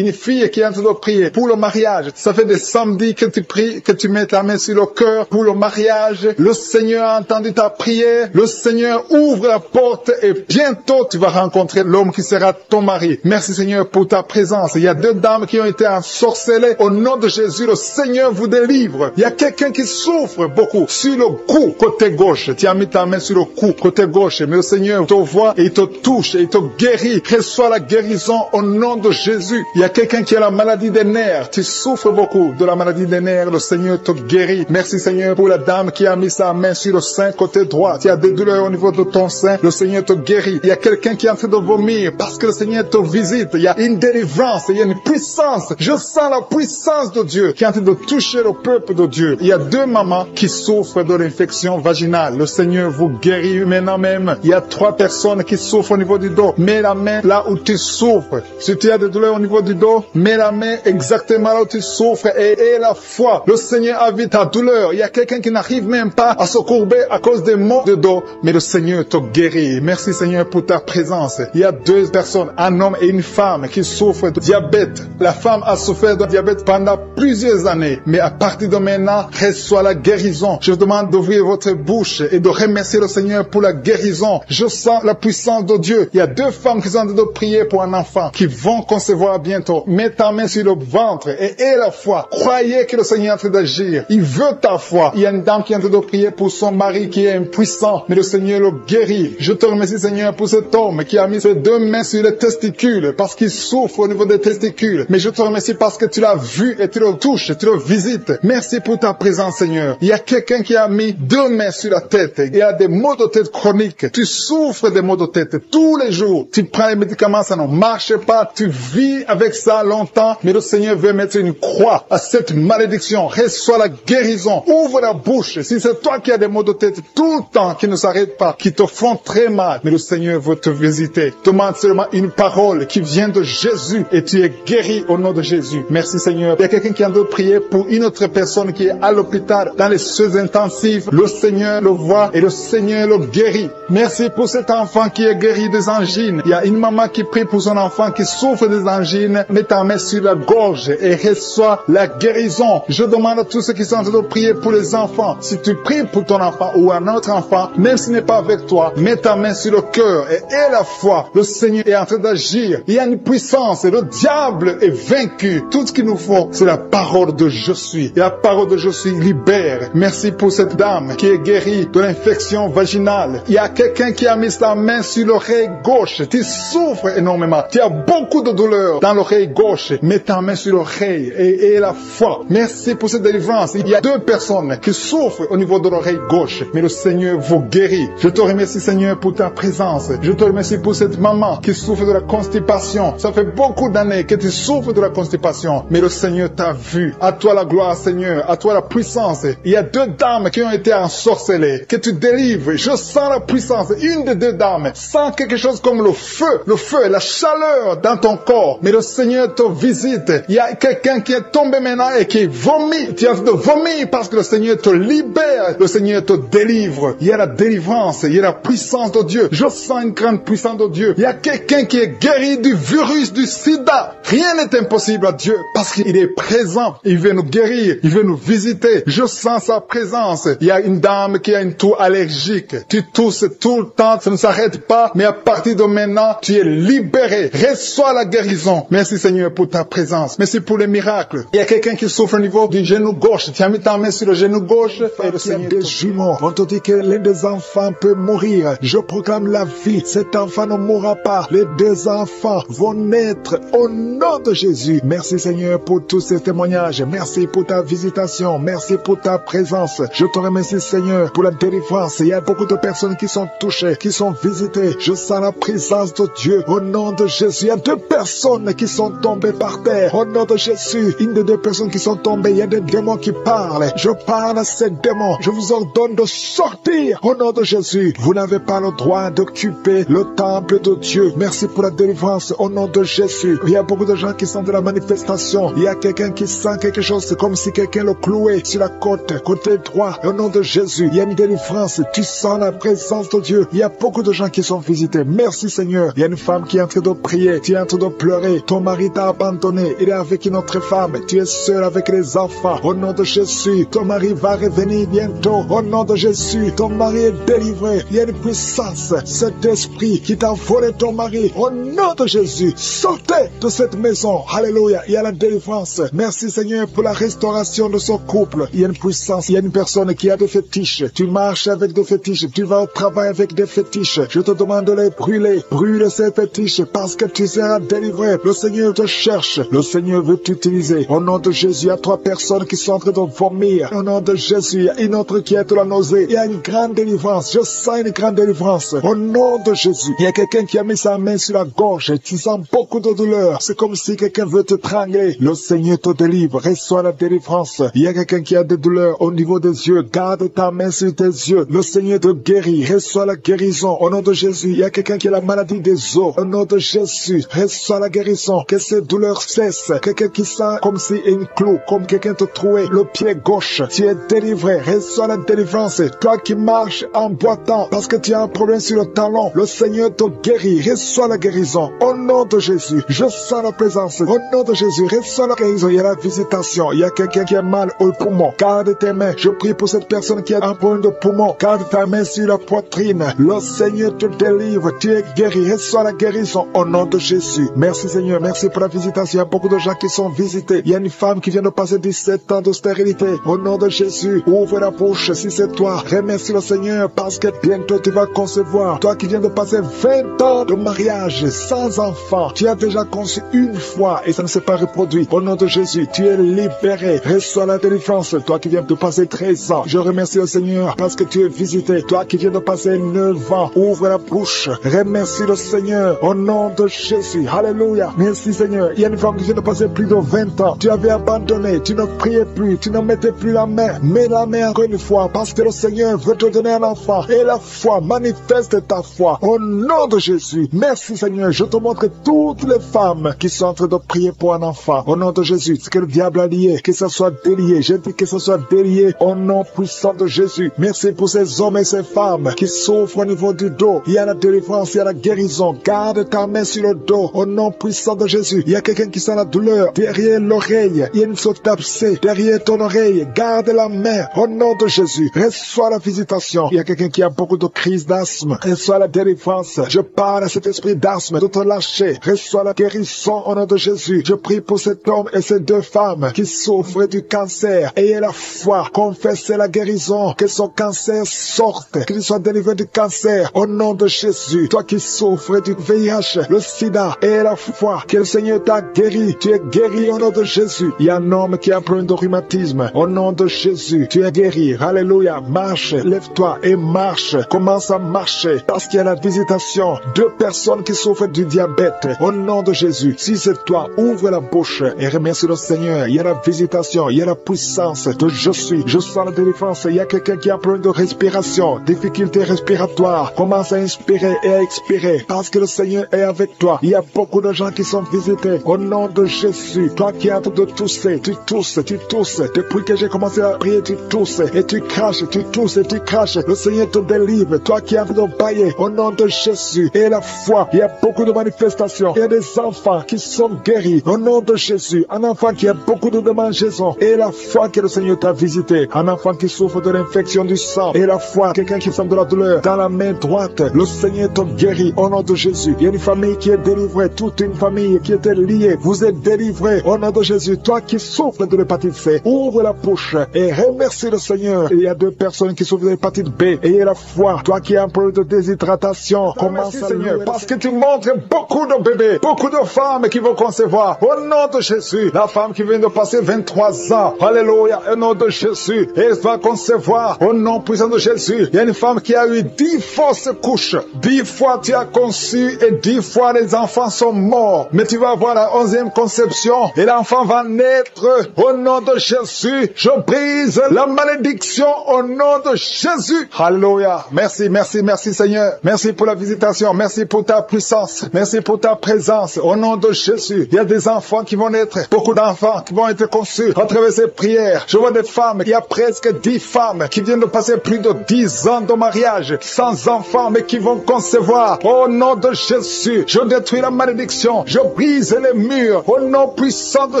qui est en train de prier pour le mariage. Ça fait des samedis que tu pries, que tu mets ta main sur le cœur pour le mariage. Le Seigneur a entendu ta prière. Le Seigneur ouvre la porte et bientôt tu vas rencontrer l'homme qui sera ton mari. Merci Seigneur pour ta présence. Il y a 2 dames qui ont été ensorcelées. Au nom de Jésus, le Seigneur vous délivre. Il y a quelqu'un qui souffre beaucoup sur le cou, côté gauche. Tu as mis ta main sur le cou, côté gauche. Mais le Seigneur te voit et il te touche et il te guérit. Reçois la guérison au nom de Jésus. Il y a quelqu'un qui a la maladie des nerfs. Tu souffres beaucoup de la maladie des nerfs. Le Seigneur te guérit. Merci Seigneur pour la dame qui a mis sa main sur le sein côté droit. Tu as des douleurs au niveau de ton sein. Le Seigneur te guérit. Il y a quelqu'un quelqu'un qui est en train de vomir parce que le Seigneur te visite. Il y a une délivrance, il y a une puissance. Je sens la puissance de Dieu qui est en train de toucher le peuple de Dieu. Il y a 2 mamans qui souffrent de l'infection vaginale. Le Seigneur vous guérit maintenant même. Il y a 3 personnes qui souffrent au niveau du dos. Mets la main là où tu souffres. Si tu as des douleurs au niveau du dos, mets la main exactement là où tu souffres et aie la foi. Le Seigneur a vu ta douleur. Il y a quelqu'un qui n'arrive même pas à se courber à cause des maux de dos, mais le Seigneur te guérit. Merci Seigneur pour ta présence. Il y a 2 personnes, un homme et une femme qui souffrent de diabète. La femme a souffert de diabète pendant plusieurs années, mais à partir de maintenant, reçoit la guérison. Je vous demande d'ouvrir votre bouche et de remercier le Seigneur pour la guérison. Je sens la puissance de Dieu. Il y a 2 femmes qui sont en train de prier pour un enfant qui vont concevoir bientôt. Mets ta main sur le ventre et aie la foi. Croyez que le Seigneur est en train d'agir. Il veut ta foi. Il y a une dame qui est en train de prier pour son mari qui est impuissant, mais le Seigneur le guérit. Je te remercie Seigneur pour cet homme qui a mis ses 2 mains sur les testicules parce qu'il souffre au niveau des testicules. Mais je te remercie parce que tu l'as vu et tu le touches, tu le visites. Merci pour ta présence Seigneur. Il y a quelqu'un qui a mis 2 mains sur la tête. Il y a des maux de tête chroniques. Tu souffres des maux de tête tous les jours. Tu prends les médicaments, ça ne marche pas. Tu vis avec ça longtemps, mais le Seigneur veut mettre une croix à cette malédiction. Reçois la guérison. Ouvre la bouche. Si c'est toi qui as des maux de tête tout le temps, qui ne s'arrêtent pas, qui te font très mal, mais le Seigneur veut te visiter. Demande seulement une parole qui vient de Jésus et tu es guéri au nom de Jésus. Merci Seigneur. Il y a quelqu'un qui a de prier pour une autre personne qui est à l'hôpital dans les soins intensifs. Le Seigneur le voit et le Seigneur le guérit. Merci pour cet enfant qui est guéri des angines. Il y a une maman qui prie pour son enfant qui souffre des angines. Mets ta main sur la gorge et reçois la guérison. Je demande à tous ceux qui sont en train de prier pour les enfants. Si tu pries pour ton enfant ou un autre enfant, même s'il n'est pas avec toi, mets ta main sur le cœur et aie la foi. Le Seigneur est en train d'agir. Il y a une puissance et le diable est vaincu. Tout ce qu'il nous faut, c'est la parole de je suis. Et la parole de je suis libère. Merci pour cette dame qui est guérie de l'infection vaginale. Il y a quelqu'un qui a mis sa main sur l'oreille gauche. Tu souffres énormément. Tu as beaucoup de douleur dans l'oreille gauche. Mets ta main sur l'oreille et aie la foi. Merci pour cette délivrance. Il y a 2 personnes qui souffrent au niveau de l'oreille gauche, mais le Seigneur vous guérit. Je te remercie Seigneur pour ta présence. Je te remercie pour cette maman qui souffre de la constipation. Ça fait beaucoup d'années que tu souffres de la constipation, mais le Seigneur t'a vu. À toi la gloire Seigneur, à toi la puissance. Il y a 2 dames qui ont été ensorcelées, que tu délivres. Je sens la puissance. Une des 2 dames sent quelque chose comme le feu, la chaleur dans ton corps, mais le Seigneur te visite. Il y a quelqu'un qui est tombé maintenant et qui vomit. Tu as de vomir parce que le Seigneur te libère, le Seigneur te délivre. Il y a la délivrance, il y a la puissance de Dieu. Je sens une grande puissance de Dieu. Il y a quelqu'un qui est guéri du virus du sida. Rien n'est impossible à Dieu parce qu'il est présent. Il veut nous guérir, il veut nous visiter. Je sens sa présence. Il y a une dame qui a une toux allergique. Tu tousses tout le temps, ça ne s'arrête pas, mais à partir de maintenant, tu es libéré. Reçois la guérison. Merci Seigneur pour ta présence. Merci pour les miracles. Il y a quelqu'un qui souffre au niveau du genou gauche. Tu as mis ta main sur le genou gauche et le Seigneur des jumeaux. On te dit que l'un des enfants peut mourir. Je proclame la vie. Cet enfant ne mourra pas. Les 2 enfants vont naître au nom de Jésus. Merci Seigneur pour tous ces témoignages. Merci pour ta visitation. Merci pour ta présence. Je te remercie Seigneur pour la délivrance. Il y a beaucoup de personnes qui sont touchées, qui sont visitées. Je sens la présence de Dieu au nom de Jésus. Il y a 2 personnes qui sont tombées par terre. Au nom de Jésus, une des 2 personnes qui sont tombées, il y a des démons qui parlent. Je parle à ces démons. Je vous ordonne de sortir au nom de Jésus. Vous n'avez pas le droit d'occuper le temple de Dieu. Merci pour la délivrance au nom de Jésus. Il y a beaucoup de gens qui sont de la manifestation. Il y a quelqu'un qui sent quelque chose. C'est comme si quelqu'un le clouait sur la côte, côté droit. Au nom de Jésus, il y a une délivrance. Tu sens la présence de Dieu. Il y a beaucoup de gens qui sont visités. Merci Seigneur. Il y a une femme qui est en train de prier. Tu es en train de pleurer. Ton mari t'a abandonné. Il est avec une autre femme. Tu es seul avec les enfants. Au nom de Jésus, ton mari va revenir bientôt. Au nom de Jésus, ton mari est délivré. Il y a une puissance. Cet esprit qui t'a volé ton mari. Au nom de Jésus, sortez de cette maison. Alléluia. Il y a la délivrance. Merci Seigneur pour la restauration de son couple. Il y a une puissance. Il y a une personne qui a des fétiches. Tu marches avec des fétiches. Tu vas au travail avec des fétiches. Je te demande de les brûler. Brûle ces fétiches parce que tu seras délivré. Le Seigneur te cherche. Le Seigneur veut t'utiliser. Au nom de Jésus, il y a 3 personnes qui sont en train de vomir. Au nom de Jésus, il y a une autre qui est de la nausée. Il y a une grande délivrance. Je sens une grande délivrance. Au nom de Jésus. Jésus. Il y a quelqu'un qui a mis sa main sur la gorge. Tu sens beaucoup de douleur. C'est comme si quelqu'un veut te trangler. Le Seigneur te délivre. Reçois la délivrance. Il y a quelqu'un qui a des douleurs au niveau des yeux. Garde ta main sur tes yeux. Le Seigneur te guérit. Reçois la guérison. Au nom de Jésus. Il y a quelqu'un qui a la maladie des os. Au nom de Jésus. Reçois la guérison. Que ces douleurs cessent. Quelqu'un qui sent comme si une clou, comme quelqu'un te trouait le pied gauche. Tu es délivré. Reçois la délivrance. Toi qui marches en boitant parce que tu as un problème sur le talon, le Seigneur te guérit. Reçois la guérison. Au nom de Jésus. Je sens la présence. Au nom de Jésus. Reçois la guérison. Il y a la visitation. Il y a quelqu'un qui a mal au poumon. Garde tes mains. Je prie pour cette personne qui a un problème de poumon. Garde ta main sur la poitrine. Le Seigneur te délivre. Tu es guéri. Reçois la guérison. Au nom de Jésus. Merci Seigneur. Merci pour la visitation. Il y a beaucoup de gens qui sont visités. Il y a une femme qui vient de passer 17 ans de stérilité. Au nom de Jésus. Ouvre la bouche si c'est toi. Remercie le Seigneur parce que bientôt tu vas concevoir. Toi qui viens de passer 20 ans de mariage sans enfant. Tu as déjà conçu une fois et ça ne s'est pas reproduit. Au nom de Jésus, tu es libéré. Reçois la délivrance. Toi qui viens de passer 13 ans. Je remercie le Seigneur parce que tu es visité. Toi qui viens de passer 9 ans. Ouvre la bouche. Remercie le Seigneur. Au nom de Jésus. Alléluia. Merci Seigneur. Il y a une femme qui vient de passer plus de 20 ans. Tu avais abandonné. Tu ne priais plus. Tu ne mettais plus la main. Mets la main encore une fois parce que le Seigneur veut te donner un enfant. Et la foi, manifeste ta foi. Au nom de Jésus. Merci Seigneur. Je te montre toutes les femmes qui sont en train de prier pour un enfant. Au nom de Jésus. Ce que le diable a lié, que ça soit délié. Je dis que ça soit délié au nom puissant de Jésus. Merci pour ces hommes et ces femmes qui souffrent au niveau du dos. Il y a la délivrance, il y a la guérison. Garde ta main sur le dos. Au nom puissant de Jésus. Il y a quelqu'un qui sent la douleur derrière l'oreille. Il y a une sorte d'abcès derrière ton oreille. Garde la main. Au nom de Jésus. Reçois la visitation. Il y a quelqu'un qui a beaucoup de crises d'asthme. Reçois la délivrance. Je parle à cet esprit d'asthme de te lâcher. Reçois la guérison au nom de Jésus. Je prie pour cet homme et ces deux femmes qui souffrent du cancer. Ayez la foi. Confessez la guérison. Que son cancer sorte. Qu'il soit délivré du cancer au nom de Jésus. Toi qui souffres du VIH, le sida, ayez la foi. Que le Seigneur t'a guéri. Tu es guéri au nom de Jésus. Il y a un homme qui a un problème de rhumatisme. Au nom de Jésus, tu es guéri. Alléluia. Marche. Lève-toi et marche. Commence à marcher. Parce qu'il y a la visitation. 2 personnes qui souffrent du diabète. Au nom de Jésus. Si c'est toi, ouvre la bouche et remercie le Seigneur. Il y a la visitation. Il y a la puissance de je suis. Je sens la délivrance. Il y a quelqu'un qui a un problème de respiration. Difficulté respiratoire. Commence à inspirer et à expirer. Parce que le Seigneur est avec toi. Il y a beaucoup de gens qui sont visités. Au nom de Jésus. Toi qui es en train de tousser. Tu tousses. Tu tousses. Depuis que j'ai commencé à prier, tu tousses. Et tu craches. Tu tousses et tu craches. Le Seigneur te délivre. Toi qui es en train de bailler. Au nom de Jésus. Et la foi. Il y a beaucoup de manifestations. Il y a des enfants qui sont guéris. Au nom de Jésus. Un enfant qui a beaucoup de démangeaisons. Et la foi que le Seigneur t'a visité. Un enfant qui souffre de l'infection du sang. Et la foi. Quelqu'un qui sent de la douleur dans la main droite. Le Seigneur te guérit. Au nom de Jésus. Il y a une famille qui est délivrée. Toute une famille qui était liée. Vous êtes délivrés. Au nom de Jésus. Toi qui souffres de l'hépatite C. Ouvre la bouche et remercie le Seigneur. Il y a 2 personnes qui souffrent de l'hépatite B. Ayez la foi. Toi qui as un problème de déshydratation. Commence à Seigneur. Parce que tu montres beaucoup de bébés. Beaucoup de femmes qui vont concevoir. Au nom de Jésus. La femme qui vient de passer 23 ans. Alléluia. Au nom de Jésus. Elle va concevoir. Au nom puissant de Jésus. Il y a une femme qui a eu 10 fausses couches. 10 fois tu as conçu et 10 fois les enfants sont morts. Mais tu vas avoir la 11e conception et l'enfant va naître. Au nom de Jésus. Je brise la malédiction au nom de Jésus. Alléluia. Merci, merci, merci Seigneur. Merci pour la visitation. Merci pour ta puissance. Merci pour ta présence. Au nom de Jésus. Il y a des enfants qui vont naître. Beaucoup d'enfants qui vont être conçus à travers ces prières. Je vois des femmes. Il y a presque 10 femmes qui viennent de passer plus de 10 ans de mariage sans enfants mais qui vont concevoir. Au nom de Jésus. Je détruis la malédiction. Je brise les murs. Au nom puissant de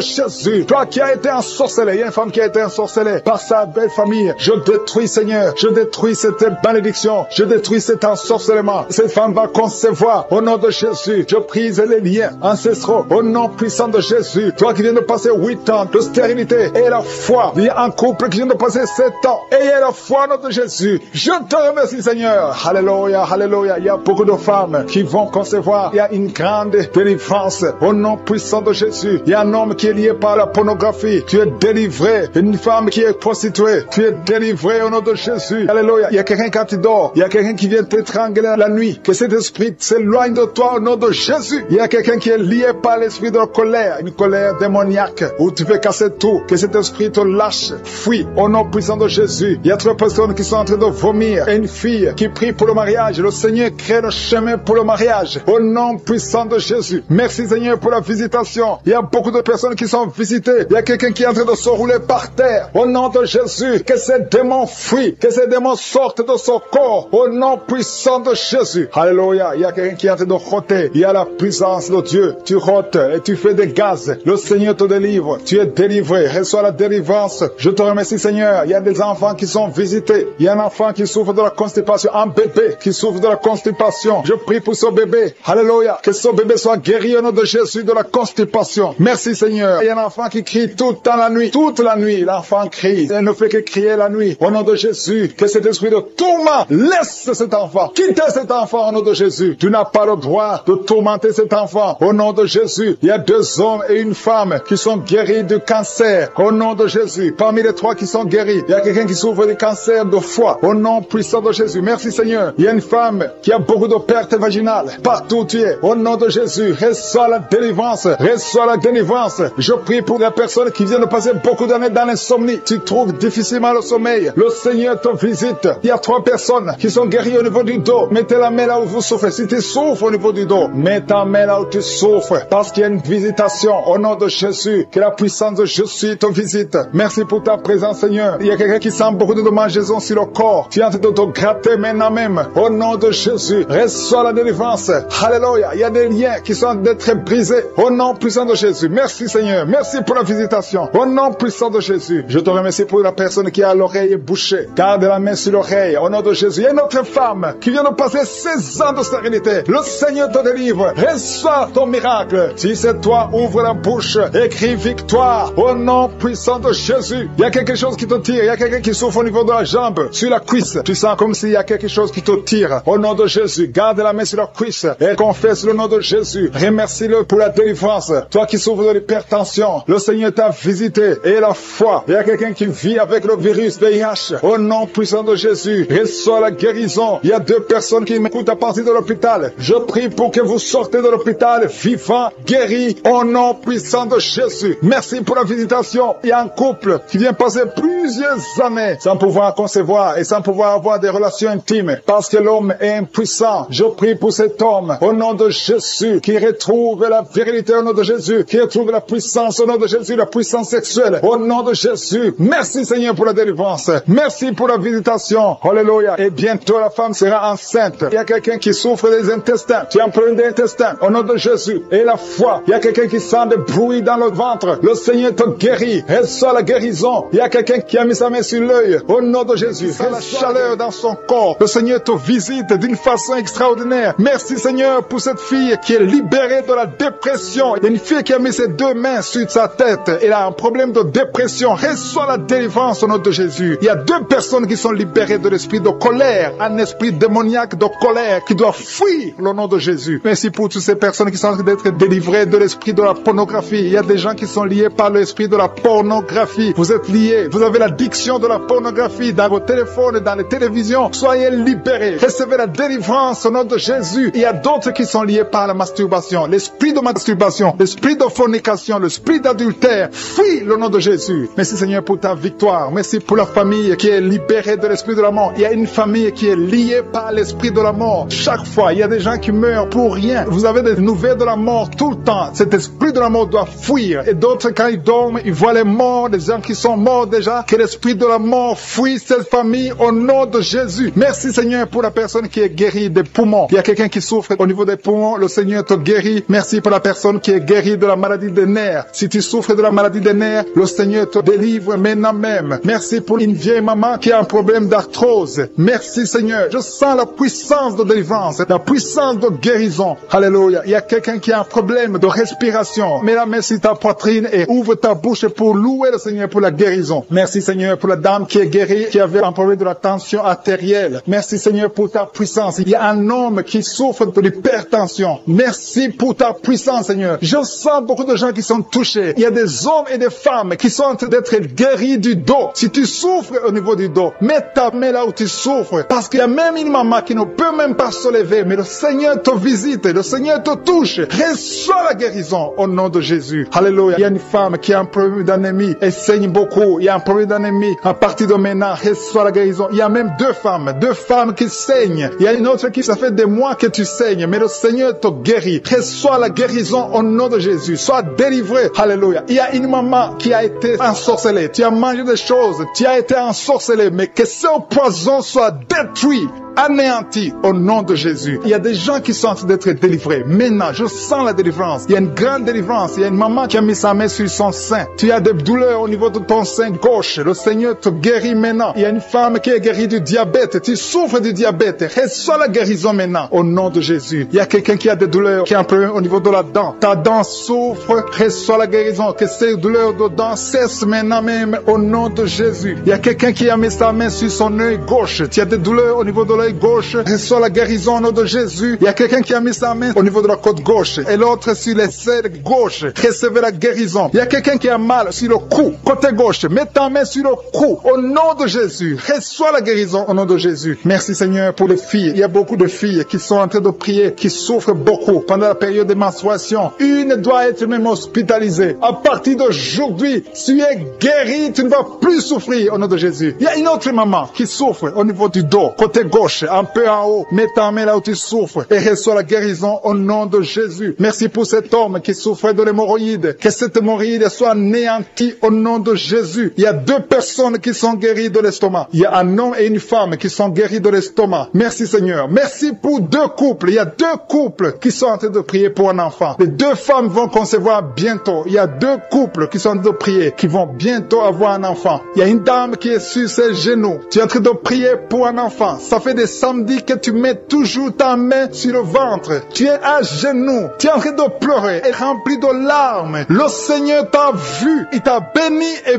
Jésus. Toi qui as été ensorcelé. Il y a une femme qui a été ensorcelée par sa belle famille. Je détruis Seigneur. Je détruis cette malédiction. Je détruis cet ensorcellement. Cette femme va concevoir. Au nom de Jésus. Je brise les liens ancestraux. Au nom puissant de Jésus. Toi qui viens de passer 8 ans de stérilité. Et la foi. Il y a un couple qui vient de passer 7 ans. Ayez la foi au nom de Jésus. Je te remercie Seigneur. Alléluia. Alléluia. Il y a beaucoup de femmes qui vont concevoir. Il y a une grande délivrance. Au nom puissant de Jésus. Il y a un homme qui est lié par la pornographie. Tu es délivré. Une femme qui est prostituée. Tu es délivré au nom de Jésus. Alléluia. Il y a quelqu'un quand tu dors. Il y a quelqu'un qui vient t'étrangler la nuit. fuit. Que cet esprit s'éloigne de toi au nom de Jésus. Il y a quelqu'un qui est lié par l'esprit de la colère, une colère démoniaque, où tu veux casser tout. Que cet esprit te lâche. Fuis au nom puissant de Jésus. Il y a 3 personnes qui sont en train de vomir. Et une fille qui prie pour le mariage. Le Seigneur crée le chemin pour le mariage. Au nom puissant de Jésus. Merci Seigneur pour la visitation. Il y a beaucoup de personnes qui sont visitées. Il y a quelqu'un qui est en train de se rouler par terre. Au nom de Jésus. Que ces démons fuient. Que ces démons sortent de son corps. Au nom puissant de Jésus. Alléluia. Il y a quelqu'un qui est en train de roter. Il y a la puissance de Dieu. Tu rotes et tu fais des gaz. Le Seigneur te délivre. Tu es délivré. Reçois la délivrance. Je te remercie Seigneur. Il y a des enfants qui sont visités. Il y a un enfant qui souffre de la constipation. Un bébé qui souffre de la constipation. Je prie pour ce bébé. Alléluia. Que ce bébé soit guéri au nom de Jésus de la constipation. Merci Seigneur. Il y a un enfant qui crie tout le temps la nuit. Toute la nuit, l'enfant crie. Il ne fait que crier la nuit. Au nom de Jésus. Que cet esprit de tourment laisse cet enfant. Quittez cet enfant au nom de Jésus. Tu n'as pas le droit de tourmenter cet enfant. Au nom de Jésus. Il y a 2 hommes et une femme qui sont guéris du cancer. Au nom de Jésus. Parmi les 3 qui sont guéris, il y a quelqu'un qui souffre du cancer de foie. Au nom puissant de Jésus. Merci Seigneur. Il y a une femme qui a beaucoup de pertes vaginales. Partout où tu es. Au nom de Jésus. Reçois la délivrance. Reçois la délivrance. Je prie pour les personnes qui viennent de passer beaucoup d'années dans l'insomnie. Tu trouves difficilement le sommeil. Le Seigneur te visite. Il y a 3 personnes qui sont guéries au niveau du dos. Mettez la main là où vous souffrez. Si tu souffres au niveau du dos, mets ta main là où tu souffres. Parce qu'il y a une visitation. Au nom de Jésus. Que la puissance de Jésus te visite. Merci pour ta présence Seigneur. Il y a quelqu'un qui sent beaucoup de démangeaisons sur le corps. Tu es en train de te gratter maintenant même. Au nom de Jésus. Reçois la délivrance. Alléluia. Il y a des liens qui sont en train d'être brisés. Au nom puissant de Jésus. Merci Seigneur. Merci pour la visitation. Au nom puissant de Jésus. Je te remercie pour la personne qui a l'oreille bouchée. Garde la main sur l'oreille. Au nom de Jésus. Il y a une autre femme qui vient de passer 16 ans de stérilité. Le Seigneur te délivre. Reçois ton miracle. Si c'est toi, ouvre la bouche. Écris victoire. Au nom puissant de Jésus. Il y a quelque chose qui te tire. Il y a quelqu'un qui souffre au niveau de la jambe, sur la cuisse. Tu sens comme s'il y a quelque chose qui te tire. Au nom de Jésus. Garde la main sur la cuisse et confesse le nom de Jésus. Remercie-le pour la délivrance. Toi qui souffres de l'hypertension, le Seigneur t'a visité. Et la foi. Il y a quelqu'un qui vit avec le virus VIH. Au nom puissant de Jésus. Reçois la guérison. Il y a 2 personnes qui m'écoutent à partir de l'hôpital. Je prie pour que vous sortez de l'hôpital vivant, guéri, au nom puissant de Jésus. Merci pour la visitation. Il y a un couple qui vient passer plusieurs années sans pouvoir concevoir et sans pouvoir avoir des relations intimes parce que l'homme est impuissant. Je prie pour cet homme au nom de Jésus qui retrouve la virilité au nom de Jésus, qui retrouve la puissance au nom de Jésus, la puissance sexuelle au nom de Jésus. Merci Seigneur pour la délivrance. Merci pour la visitation. Alléluia. Et bientôt la femme sera enceinte. Il y a quelqu'un qui souffre des intestins. Tu as un problème d'intestin au nom de Jésus. Et la foi. Il y a quelqu'un qui sent des bruits dans le ventre. Le Seigneur te guérit. Reçois la guérison. Il y a quelqu'un qui a mis sa main sur l'œil au nom de Jésus. La chaleur dans son corps. Le Seigneur te visite d'une façon extraordinaire. Merci Seigneur pour cette fille qui est libérée de la dépression. Il y a une fille qui a mis ses 2 mains sur sa tête. Elle a un problème de dépression. Reçois la délivrance au nom de Jésus. Il y a 2 personnes qui sont libérées de l'esprit de colère. Un esprit démoniaque de colère qui doit fuir le nom de Jésus. Merci pour toutes ces personnes qui sont en train d'être délivrées de l'esprit de la pornographie. Il y a des gens qui sont liés par l'esprit de la pornographie. Vous êtes liés. Vous avez l'addiction de la pornographie dans vos téléphones, dans les télévisions. Soyez libérés. Recevez la délivrance au nom de Jésus. Il y a d'autres qui sont liés par la masturbation. L'esprit de masturbation, l'esprit de fornication, l'esprit d'adultère. Fuis le nom de Jésus. Merci Seigneur pour ta victoire. Merci pour la famille qui est libérée de l'esprit de la mort. Il y a une famille qui est liée par l'esprit de la mort. Chaque fois, il y a des gens qui meurent pour rien. Vous avez des nouvelles de la mort tout le temps. Cet esprit de la mort doit fuir. Et d'autres, quand ils dorment, ils voient les morts, des gens qui sont morts déjà. Que l'esprit de la mort fuit cette famille au nom de Jésus. Merci Seigneur pour la personne qui est guérie des poumons. Il y a quelqu'un qui souffre au niveau des poumons. Le Seigneur te guérit. Merci pour la personne qui est guérie de la maladie des nerfs. Si tu souffres de la maladie des nerfs, le Seigneur te délivre maintenant même. Merci pour une vieille maman qui a un problème d'arthrose. Merci Seigneur. Je sens la puissance de délivrance, la puissance de guérison. Alléluia. Il y a quelqu'un qui a un problème de respiration. Mets la main sur ta poitrine et ouvre ta bouche pour louer le Seigneur pour la guérison. Merci Seigneur pour la dame qui est guérie, qui avait un problème de la tension artérielle. Merci Seigneur pour ta puissance. Il y a un homme qui souffre de l'hypertension. Merci pour ta puissance Seigneur. Je sens beaucoup de gens qui sont touchés. Il y a des hommes et des femmes qui sont en train d'être guéris du dos. Si tu souffres au niveau du dos, mets ta main là où tu souffres. Parce qu'il y a même une maman qui ne peut peux même pas se lever, mais le Seigneur te visite, le Seigneur te touche. Reçois la guérison au nom de Jésus. Alléluia. Il y a une femme qui a un problème d'anémie, elle saigne beaucoup. Il y a un problème d'anémie. À partir de maintenant, reçois la guérison. Il y a même deux femmes qui saignent. Il y a une autre qui, ça fait des mois que tu saignes, mais le Seigneur te guérit. Reçois la guérison au nom de Jésus. Sois délivré. Alléluia. Il y a une maman qui a été ensorcelée. Tu as mangé des choses. Tu as été ensorcelé, mais que ce poison soit détruit, anéanti au nom de Jésus. Il y a des gens qui sont en train d'être délivrés. Maintenant, je sens la délivrance. Il y a une grande délivrance. Il y a une maman qui a mis sa main sur son sein. Tu as des douleurs au niveau de ton sein gauche. Le Seigneur te guérit maintenant. Il y a une femme qui est guérie du diabète. Tu souffres du diabète. Reçois la guérison maintenant au nom de Jésus. Il y a quelqu'un qui a des douleurs, qui a un problème au niveau de la dent. Ta dent souffre. Reçois la guérison. Que ces douleurs de dents cessent maintenant même au nom de Jésus. Il y a quelqu'un qui a mis sa main sur son œil gauche. Tu as des douleurs au niveau de l'œil gauche. Reçois la guérison au nom de Jésus. Il y a quelqu'un qui a mis sa main au niveau de la côte gauche et l'autre sur l'aisselle gauche. Recevez la guérison. Il y a quelqu'un qui a mal sur le cou, côté gauche. Mets ta main sur le cou au nom de Jésus. Reçois la guérison au nom de Jésus. Merci Seigneur pour les filles. Il y a beaucoup de filles qui sont en train de prier, qui souffrent beaucoup pendant la période de menstruation. Une doit être même hospitalisée. À partir d'aujourd'hui, tu es guéri, tu ne vas plus souffrir au nom de Jésus. Il y a une autre maman qui souffre au niveau du dos, côté gauche, un peu en haut. Mets ta main là où tu souffres et reçois la guérison au nom de Jésus. Merci pour cet homme qui souffrait de l'hémorroïde. Que cette hémorroïde soit anéantie au nom de Jésus. Il y a deux personnes qui sont guéries de l'estomac. Il y a un homme et une femme qui sont guéris de l'estomac. Merci Seigneur. Merci pour deux couples. Il y a deux couples qui sont en train de prier pour un enfant. Les deux femmes vont concevoir bientôt. Il y a deux couples qui sont en train de prier, qui vont bientôt avoir un enfant. Il y a une dame qui est sur ses genoux. Tu es en train de prier pour un enfant. Ça fait des samedis que tu mets toujours ta main sur le ventre. Tu es à genoux. Tu es en train de pleurer et rempli de larmes. Le Seigneur t'a vu. Il t'a béni et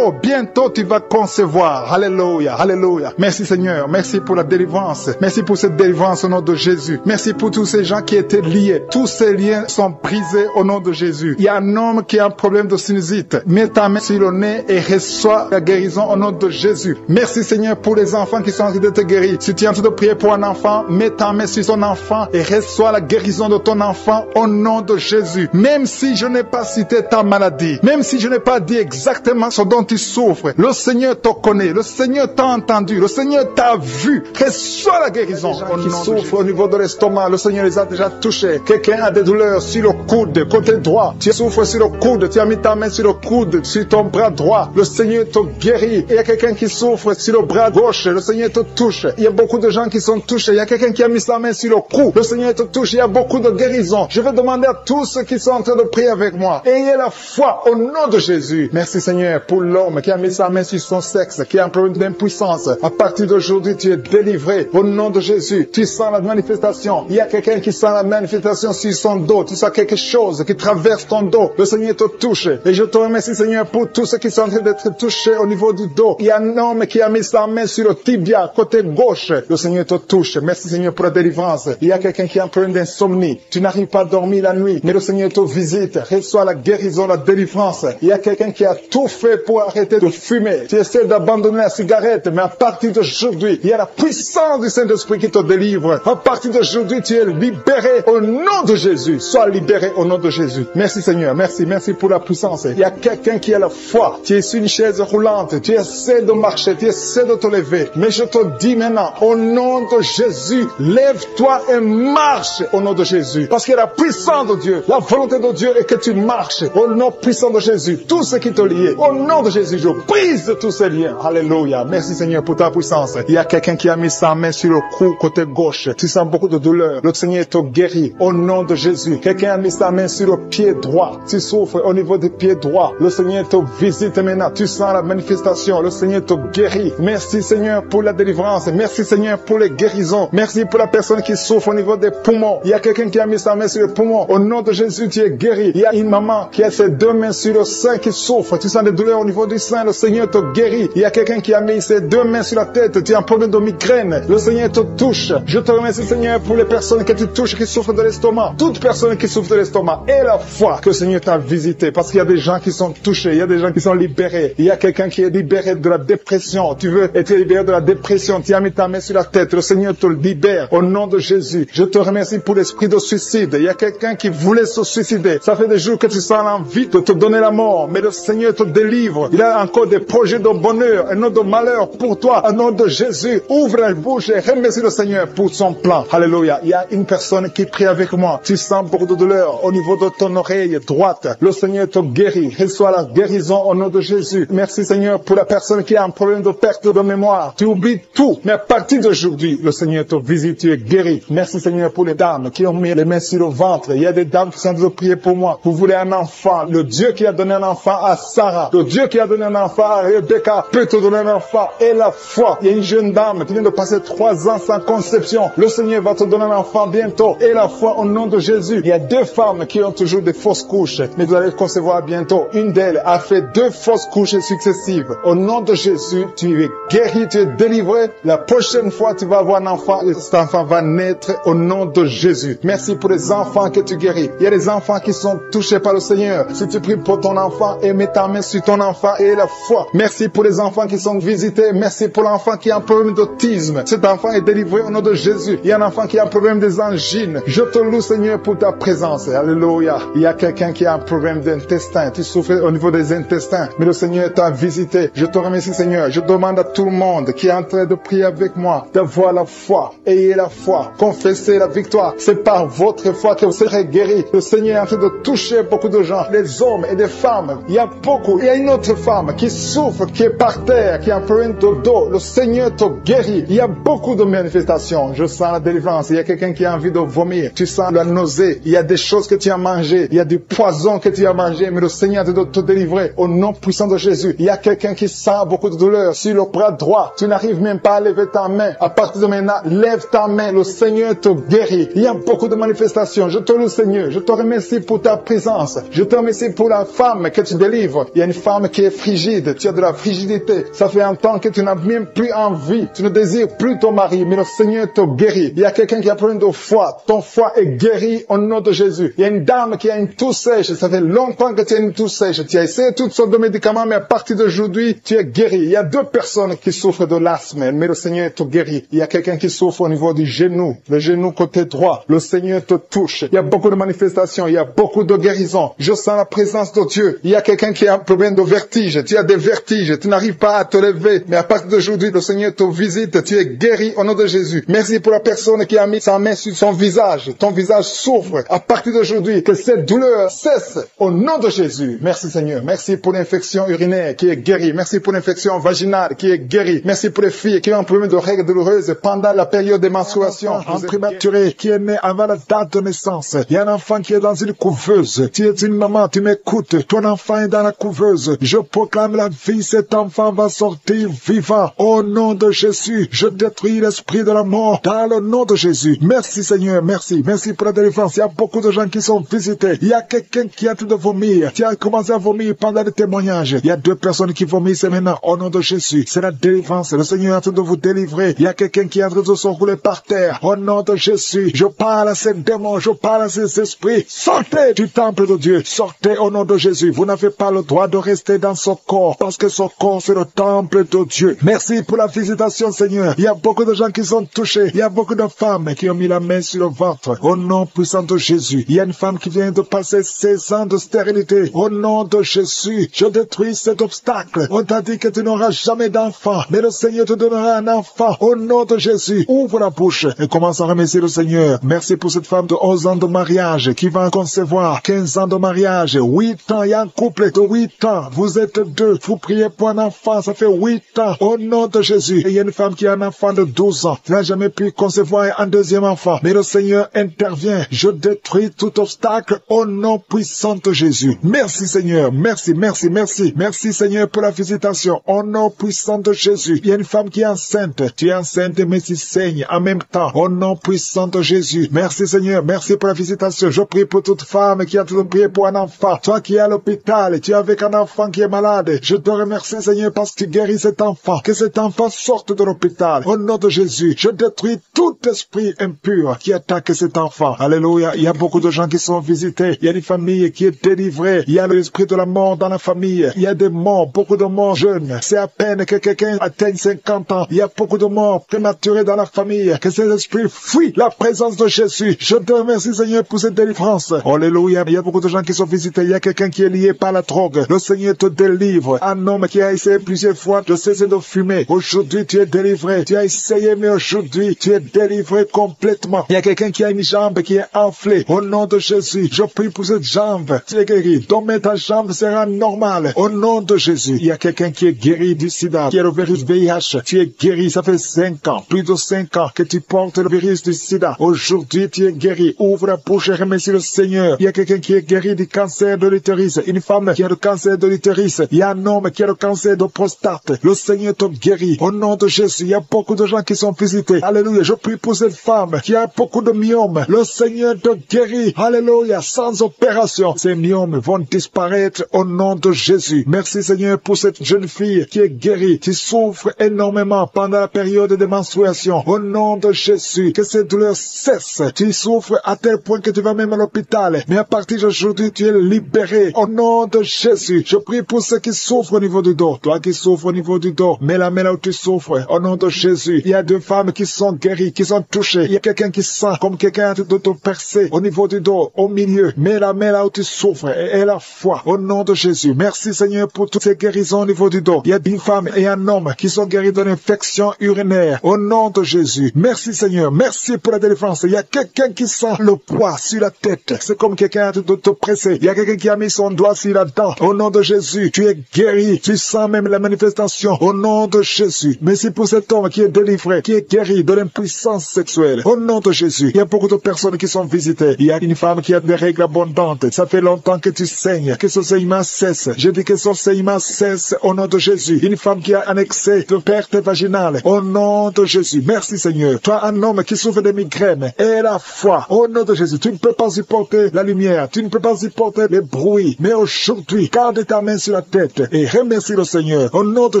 bientôt tu vas concevoir. Alléluia. Alléluia. Merci Seigneur. Merci pour la délivrance. Merci pour cette délivrance au nom de Jésus. Merci pour tous ces gens qui étaient liés. Tous ces liens sont brisés au nom de Jésus. Il y a un homme qui a un problème de sinusite. Mets ta main sur le nez et reçois la guérison au nom de Jésus. Merci Seigneur pour les enfants qui sont en train de te guérir. Si tu es en train de prier pour un enfant, mets ta main sur son enfant et reçois la guérison de ton enfant au nom de Jésus. Même si je n'ai pas cité ta maladie, même si je n'ai pas dit exactement ce dont tu souffres, le Seigneur te connaît, le Seigneur t'a entendu, le Seigneur t'a vu. Reçois la guérison. Qui souffrent au niveau de l'estomac, le Seigneur les a déjà touchés. Quelqu'un a des douleurs sur le coude, côté droit. Tu souffres sur le coude, tu as mis ta main sur le coude, sur ton bras droit. Le Seigneur te guérit. Il y a quelqu'un qui souffre sur le bras gauche, le Seigneur te touche. Il y a beaucoup de gens qui sont touchés. Il y a quelqu'un qui a mis sa main sur le cou, le Seigneur te touche. Il y a beaucoup de guérisons. Je vais demander à tous ceux qui sont en train de prier avec moi, ayez la foi au nom de Jésus. Merci Seigneur pour l'homme qui a mis sa main sur son sexe, qui a un problème d'impuissance. À partir d'aujourd'hui, tu es délivré au nom de Jésus. Tu sens la manifestation. Il y a quelqu'un qui sent la manifestation sur son dos. Tu sens quelque chose qui traverse ton dos. Le Seigneur te touche. Et je te remercie Seigneur pour tous ceux qui sont en train d'être touchés au niveau du dos. Il y a un homme qui a mis sa main sur le tibia, côté gauche. Le Seigneur te touche. Merci Seigneur pour la délivrance. Il y a quelqu'un qui a un problème d'insomnie. Tu n'arrives pas à dormir la nuit, mais le Seigneur te visite. Reçois la guérison, la délivrance. Il y a quelqu'un qui a tout fait pour arrêter de fumer. Tu essaies d'abandonner la cigarette, mais à partir d'aujourd'hui, il y a la puissance du Saint-Esprit qui te délivre. À partir d'aujourd'hui, tu es libéré au nom de Jésus. Sois libéré au nom de Jésus. Merci Seigneur. Merci pour la puissance. Il y a quelqu'un qui a la foi. Tu es sur une chaise roulante. Tu essaies de marcher. Tu essaies de te lever. Mais je te dis maintenant, au nom de Jésus, lève-toi et marche au nom de Jésus. Parce qu'il y a la puissance de Dieu. La volonté de Dieu est que tu marches au nom puissant de Jésus. Tout ce qui te lie, au nom de Jésus, je brise tous ces liens. Alléluia. Merci Seigneur pour ta puissance. Il y a quelqu'un qui a mis sa main sur le cou côté gauche. Tu sens beaucoup de douleur. Le Seigneur te guérit au nom de Jésus. Quelqu'un a mis sa main sur le pied droit. Tu souffres au niveau du pied droit. Le Seigneur te visite maintenant. Tu sens la manifestation. Le Seigneur te guérit. Merci Seigneur pour la délivrance. Merci Seigneur pour les guérisons. Merci pour la personne qui souffre au niveau des poumons. Il y a quelqu'un qui a mis sa main sur le poumon. Au nom de Jésus, tu es guéri. Il y a une maman qui a ses deux mains sur le sein qui souffre. Tu sens des douleurs au niveau du sein. Le Seigneur te guérit. Il y a quelqu'un qui a mis ses deux mains sur la tête. Tu as un problème de migraine. Le Seigneur te touche. Je te remercie Seigneur pour les personnes que tu touches qui souffrent de l'estomac. Toute personne qui souffre de l'estomac et la foi que le Seigneur t'a visité. Parce qu'il y a des gens qui sont touchés. Il y a des gens qui sont libérés. Il y a quelqu'un qui est libéré de la dépression. Tu veux être libéré de la dépression. Tu as mis ta main sur la tête. Le Seigneur te libère au nom de Jésus. Je te remercie pour l'esprit de suicide. Il y a quelqu'un qui voulait se suicider. Ça fait des jours que tu sens l'envie de te donner la mort, mais le Seigneur te délivre. Il a encore des projets de bonheur et non de malheur pour toi. Au nom de Jésus, ouvre la bouche et remercie le Seigneur pour son plan. Alléluia. Il y a une personne qui prie avec moi. Tu sens beaucoup de douleur au niveau de ton oreille droite. Le Seigneur te guérit. Reçois la guérison au nom de Jésus. Merci Seigneur pour la personne qui a un problème de perte de mémoire. Tu oublies tout, mais à partir d'aujourd'hui, le Seigneur te visite, tu es guéri. Merci Seigneur pour les dames qui ont mis les mains sur le ventre. Il y a des dames qui sont en train de prier pour moi. Vous voulez un enfant. Le Dieu qui a donné un enfant à Sarah, le Dieu qui a donné un enfant à Rebecca peut te donner un enfant. Et la foi. Il y a une jeune dame qui vient de passer 3 ans sans conception. Le Seigneur va te donner un enfant bientôt. Et la foi au nom de Jésus. Il y a 2 femmes qui ont toujours des fausses couches, mais vous allez concevoir bientôt. Une d'elles a fait 2 fausses couches successives. Au nom de Jésus, tu es guéri, tu es délivré. La prochaine fois, tu vas avoir un enfant et cet enfant va naître au nom de Jésus. Merci pour les enfants que tu guéris. Il y a des enfants qui sont touchés par le Seigneur. Si tu pries pour ton enfant et mets ta main sur ton enfant et la foi. Merci pour les enfants qui sont visités. Merci pour l'enfant qui a un problème d'autisme. Cet enfant est délivré au nom de Jésus. Il y a un enfant qui a un problème des angines. Je te loue, Seigneur, pour ta présence. Alléluia. Il y a quelqu'un qui a un problème d'intestin. Tu souffres au niveau des intestins. Mais le Seigneur t'a visité. Je te remercie, Seigneur. Je demande à tout le monde qui est en train de prier avec moi d'avoir la foi. Ayez la foi. Confessez la victoire. C'est par votre foi que vous serez guéris. Le Seigneur est en train de toucher beaucoup de gens. Des hommes et des femmes. Il y a beaucoup. Il y a une autre femme qui souffre, qui est par terre, qui a un problème de dos. Le Seigneur te guérit. Il y a beaucoup de manifestations. Je sens la délivrance. Il y a quelqu'un qui a envie de vomir. Tu sens la nausée. Il y a des choses que tu as mangées. Il y a du poison que tu as mangé. Mais le Seigneur te doit te délivrer au nom puissant de Jésus. Il y a quelqu'un qui sent beaucoup de douleur sur le bras droit. Tu n'arrives même pas à lever ta main. À partir de maintenant, lève ta main. Le Seigneur te guérit. Il y a beaucoup de manifestations. Je te loue, Seigneur. Je te remercie pour ta présence. Je te remercie pour la femme que tu délivres. Il y a une femme qui est frigide. Tu as de la frigidité. Ça fait un temps que tu n'as même plus envie. Tu ne désires plus ton mari. Mais le Seigneur te guérit. Il y a quelqu'un qui a problème de foie. Ton foie est guéri au nom de Jésus. Il y a une dame qui a une toux sèche. Ça fait longtemps que tu as une toux sèche. Tu as essayé toutes sortes de médicaments, mais à partir d'aujourd'hui, tu es guéri. Il y a 2 personnes qui souffrent de l'asthme, mais le Seigneur te guérit. Il y a quelqu'un qui souffre au niveau du genou, le genou côté droit. Le Seigneur te touche. Il y a beaucoup de manifestations. Il y a beaucoup de guérisons. Je sens la présence de Dieu. Il y a quelqu'un qui a un problème de vertige. Tu as des vertiges. Tu n'arrives pas à te lever, mais à partir d'aujourd'hui, le Seigneur te visite. Tu es guéri au nom de Jésus. Merci pour la personne qui a mis sa main sur son visage. Ton visage souffre. À partir d'aujourd'hui, que cette douleur cesse au nom de Jésus. Merci Seigneur. Merci pour l'infection urinaire qui est guérie. Merci pour l'infection vaginale qui est guérie. Merci pour les filles qui ont un problème de règles douloureuses pendant la période de menstruation. Un prématuré qui est né avant la date de naissance. Il y a un enfant qui est dans une couveuse. Tu es une maman, tu m'écoutes. Ton enfant est dans la couveuse. Je proclame la vie. Cet enfant va sortir vivant. Au nom de Jésus, je détruis l'esprit de la mort dans le nom de Jésus. Merci Seigneur, merci. Merci pour la délivrance. Il y a beaucoup de gens qui sont visités. Il y a quelqu'un qui est en train de vomir. Tu as commencé à vomir pendant le témoignage. Il y a 2 personnes qui vomissent maintenant au nom de Jésus. C'est la délivrance. Le Seigneur est en train de vous délivrer. Il y a quelqu'un qui est en train de se rouler par terre. Au nom de Jésus, je parle à ces démons, je parle à ces esprits. Sortez du temple de Dieu. Sortez au nom de Jésus. Vous n'avez pas le droit de rester dans ce corps parce que ce corps c'est le temple de Dieu. Merci pour la visitation Seigneur. Il y a beaucoup de gens qui sont touchés. Il y a beaucoup de femmes qui ont mis la main sur le ventre. Au nom puissant de Jésus. Il y a une femme qui vient de passer 16 ans de stérilité. Au nom de Jésus, je détruis cet obstacle. On t'a dit que tu n'auras jamais d'enfant, mais le Seigneur te donnera un enfant. Au nom de Jésus, ouvre la bouche et commence à remercier le Seigneur. Merci pour cette femme de 11 ans de mariage qui va en concevoir 15 ans de mariage, 8 ans. Il y a un couple de 8 ans. Vous êtes 2. Vous priez pour un enfant. Ça fait 8 ans. Au nom de Jésus. Et il y a une femme qui a un enfant de 12 ans. Tu n'as jamais pu concevoir un deuxième enfant. Mais le Seigneur intervient. Je détruis tout obstacle au nom puissant de Jésus. Merci Seigneur. Merci, merci, merci. Merci Seigneur pour la visitation. Au nom puissant de Jésus. Il y a une femme qui est enceinte. Tu es enceinte mais tu saignes en même temps. Au nom puissant de Jésus. Merci Seigneur. Merci pour la visitation. Je prie pour toute femme qui a tout prié pour un enfant. Toi qui es à l'hôpital, tu es avec un enfant qui est malade. Je te remercie Seigneur parce que tu guéris cet enfant. Que cet enfant sorte de l'hôpital. Au nom de Jésus, je détruis tout esprit impur qui attaque cet enfant. Alléluia. Il y a beaucoup de gens qui sont visités. Il y a une famille qui est délivrée. Il y a l'esprit de la mort dans la famille. Il y a des morts, beaucoup de morts jeunes. C'est à peine que quelqu'un atteigne 50 ans. Il y a beaucoup beaucoup de morts prématurées dans la famille. Que ces esprits fuient la présence de Jésus. Je te remercie, Seigneur, pour cette délivrance. Alléluia. Il y a beaucoup de gens qui sont visités. Il y a quelqu'un qui est lié par la drogue. Le Seigneur te délivre. Un homme qui a essayé plusieurs fois de cesser de fumer. Aujourd'hui, tu es délivré. Tu as essayé, mais aujourd'hui, tu es délivré complètement. Il y a quelqu'un qui a une jambe qui est enflée. Au nom de Jésus, je prie pour cette jambe. Tu es guéri. Donc, ta jambe sera normale. Au nom de Jésus. Il y a quelqu'un qui est guéri du sida, qui est le virus VIH. Tu es guéri. Ça fait 5 ans, plus de 5 ans que tu portes le virus du sida. Aujourd'hui, tu es guéri. Ouvre la bouche et remercie le Seigneur. Il y a quelqu'un qui est guéri du cancer de l'utérus. Une femme qui a le cancer de l'utérus. Il y a un homme qui a le cancer de prostate. Le Seigneur te guérit. Au nom de Jésus, il y a beaucoup de gens qui sont visités. Alléluia. Je prie pour cette femme qui a beaucoup de myomes. Le Seigneur te guérit. Alléluia. Sans opération, ces myomes vont disparaître au nom de Jésus. Merci Seigneur pour cette jeune fille qui est guérie, qui souffre énormément pendant la période de menstruation. Au nom de Jésus, que ces douleurs cessent. Tu souffres à tel point que tu vas même à l'hôpital. Mais à partir d'aujourd'hui, tu es libéré. Au nom de Jésus, je prie pour ceux qui souffrent au niveau du dos. Toi qui souffres au niveau du dos, mets la main là où tu souffres. Au nom de Jésus, il y a 2 femmes qui sont guéries, qui sont touchées. Il y a quelqu'un qui sent comme quelqu'un de te percer au niveau du dos, au milieu. Mets la main là où tu souffres et la foi. Au nom de Jésus, merci Seigneur pour toutes ces guérisons au niveau du dos. Il y a 10 femmes et un homme qui sont guéris d'une infection urinaire. Au nom de Jésus, merci Seigneur, merci pour la délivrance. Il y a quelqu'un qui sent le poids sur la tête. C'est comme quelqu'un de te presser. Il y a quelqu'un qui a mis son doigt sur la dent. Au nom de Jésus, tu es guéri. Tu sens même la manifestation. Au nom de Jésus, merci pour cet homme qui est délivré, qui est guéri de l'impuissance sexuelle. Au nom de Jésus, il y a beaucoup de personnes qui sont visitées. Il y a une femme qui a des règles abondantes. Ça fait longtemps que tu saignes. Que ce saignement cesse. Je dis que ce saignement cesse au nom de Jésus. Une femme qui a un excès de perte vaginale. Au nom de Jésus. Merci Seigneur. Toi, un homme qui souffre de migraines. Et la foi. Au nom de Jésus. Tu ne peux pas supporter la lumière. Tu ne peux pas supporter les bruits. Mais aujourd'hui, garde ta main sur la tête et remercie le Seigneur. Au nom de